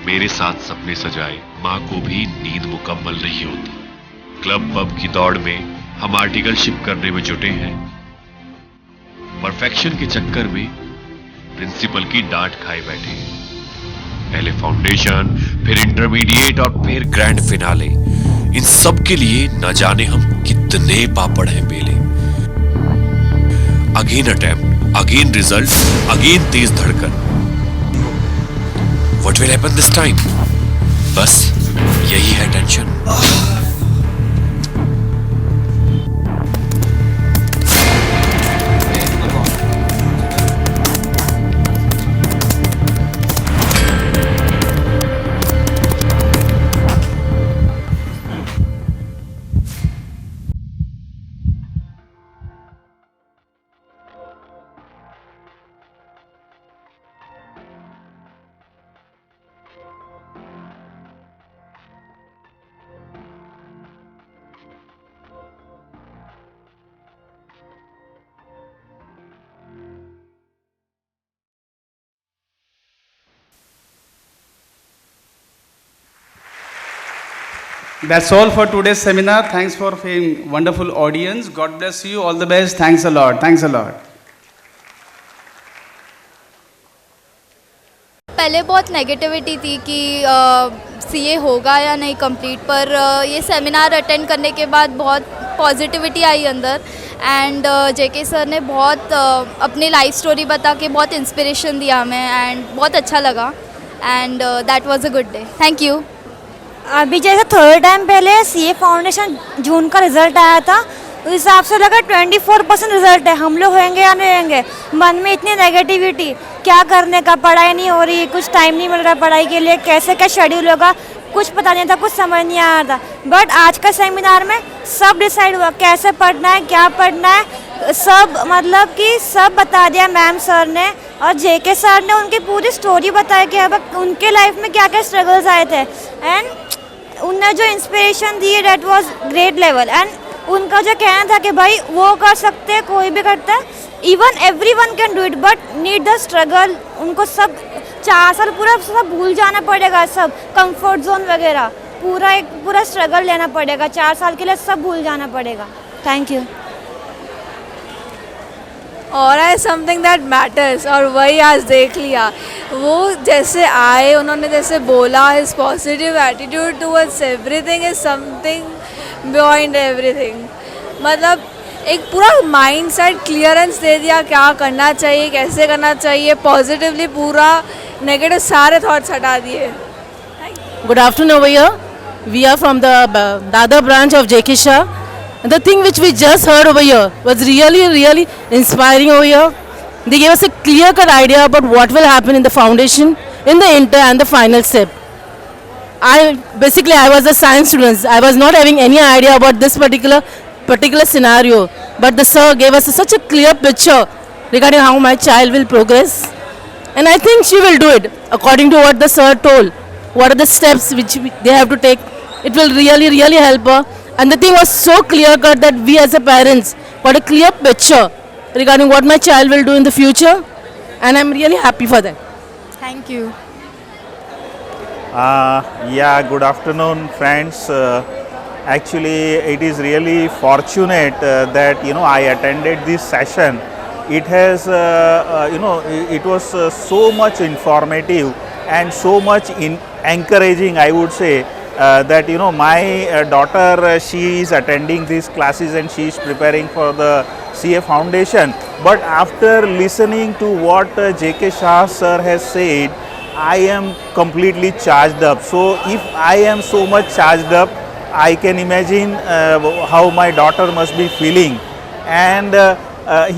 मेरे साथ सपने सजाए मां को भी नींद मुकम्मल नहीं होती। क्लब पब की दौड़ में हम आर्टिकलशिप करने में जुटे हैं। परफेक्शन के चक्कर में प्रिंसिपल की डांट खाए बैठे हैं। पहले फाउंडेशन, फिर इंटरमीडिएट और फिर ग्रैंड फिनाले। इन सब के लिए न जाने हम कितने पापड़ हैं बेले। Again attempt, again result, again तेज धड़कन। What will happen this time? बस यही है tension. That's all for today's seminar. Thanks for being wonderful audience. God bless you. All the best. Thanks a lot. Thanks a lot. पहले बहुत negativity थी कि CA होगा या नहीं कंप्लीट, पर ये सेमिनार अटेंड करने के बाद बहुत पॉजिटिविटी आई अंदर। एंड जेके सर ने बहुत अपनी लाइफ स्टोरी बता के बहुत इंस्पिरेशन दिया हमें, एंड बहुत अच्छा लगा। And that was a good day. Thank you. अभी जैसे थोड़े टाइम पहले सीए फाउंडेशन जून का रिजल्ट आया था, उस हिसाब से लगा 24% रिजल्ट है, हम लोग होंगे या नहीं होंगे। मन में इतनी नेगेटिविटी, क्या करने का, पढ़ाई नहीं हो रही, कुछ टाइम नहीं मिल रहा पढ़ाई के लिए, कैसे क्या शेड्यूल होगा, कुछ पता नहीं था, कुछ समझ नहीं आ रहा था। बट आज का सेमिनार में सब डिसाइड हुआ, कैसे पढ़ना है, क्या पढ़ना है, सब मतलब कि सब बता दिया मैम सर ने। और जेके सर ने उनकी पूरी स्टोरी बताई कि अब उनके लाइफ में क्या क्या स्ट्रगल्स आए थे, एंड उनने जो इंस्पिरेशन दी that was great level. And उनका जो कहना था कि भाई वो कर सकते हैं, कोई भी करता है, even everyone can do it, but need the struggle. उनको सब 4 साल पूरा सब भूल जाना पड़ेगा, सब कंफर्ट जोन वगैरह पूरा स्ट्रगल लेना पड़ेगा, 4 साल के लिए सब भूल जाना पड़ेगा। Thank you. और है समथिंग दैट मैटर्स, और वही आज देख लिया। वो जैसे आए, उन्होंने जैसे बोला, his positive attitude towards everything is something beyond everything. मतलब एक पूरा माइंड सेट क्लियरेंस दे दिया, क्या करना चाहिए, कैसे करना चाहिए, पॉजिटिवली पूरा नेगेटिव सारे थॉट्स हटा दिए। Good afternoon over here. We are from the other branch of K SHAH. And the thing which we just heard over here was really inspiring over here. They gave us a clear-cut idea about what will happen in the foundation, in the inter and the final step. I was a science student. I was not having any idea about this particular scenario, but the sir gave us such a clear picture regarding how my child will progress, and I think she will do it according to what the sir told. What are the steps which they have to take? It will really help her. And the thing was so clear cut that we as a parents got a clear picture regarding what my child will do in the future, and I'm really happy for that. Thank you. Good afternoon, friends. Actually, it is really fortunate that I attended this session. It has it was so much informative and so much encouraging, I would say. That my daughter, she is attending these classes and she is preparing for the CA Foundation. But after listening to what JK Shah sir has said, I am completely charged up. So if I am so much charged up, I can imagine how my daughter must be feeling. And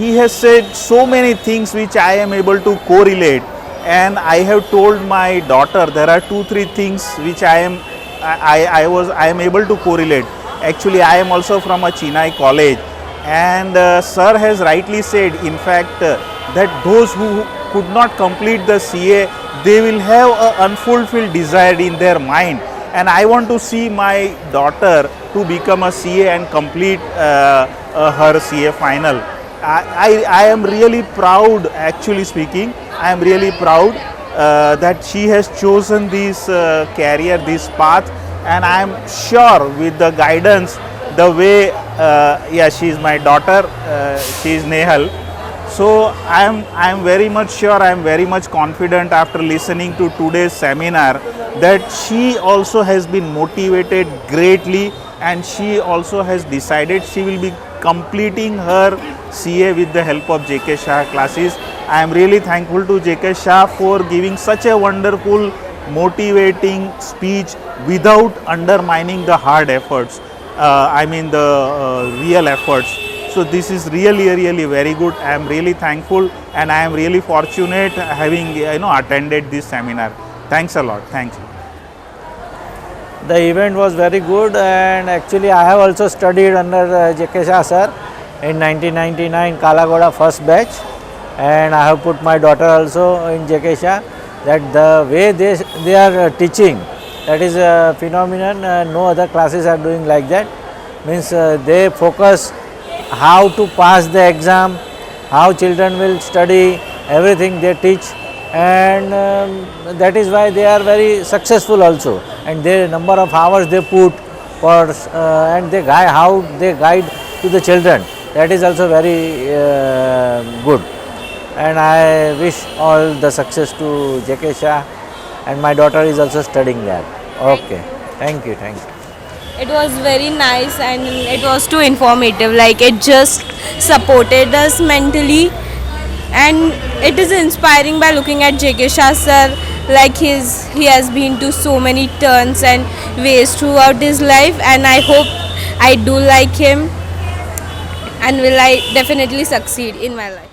he has said so many things which I am able to correlate. and I have told my daughter there are 2-3 things which I am able to correlate. Actually, I am also from a Chennai college, and sir has rightly said, in fact, that those who could not complete the CA, they will have an unfulfilled desire in their mind, and I want to see my daughter to become a CA and complete her CA final. I am really proud, actually speaking, I am really proud that she has chosen this career, this path, and I am sure with the guidance, the way, she is my daughter, she is Nehal. So I am very much sure, I am very much confident after listening to today's seminar that she also has been motivated greatly, and she also has decided she will be completing her CA with the help of JK SHAH classes. I am really thankful to JK SHAH for giving such a wonderful, motivating speech without undermining the hard efforts. The real efforts. So this is really very good. I am really thankful, and I am really fortunate having attended this seminar. Thanks a lot. Thanks. The event was very good, and actually I have also studied under JK SHAH sir in 1999 Kalagoda first batch, and I have put my daughter also in JK SHAH. That the way they are teaching, that is a phenomenon. No other classes are doing like that. Means they focus how to pass the exam, how children will study, everything they teach, and that is why they are very successful also. And the number of hours they put for and they guide how they guide to the children, that is also very good. And I wish all the success to JK SHAH, and my daughter is also studying there. Okay, thank you. It was very nice, and it was too informative. Like, it just supported us mentally, and it is inspiring by looking at JK SHAH sir. Like, he has been to so many turns and ways throughout his life, and I hope I do like him, and will I definitely succeed in my life.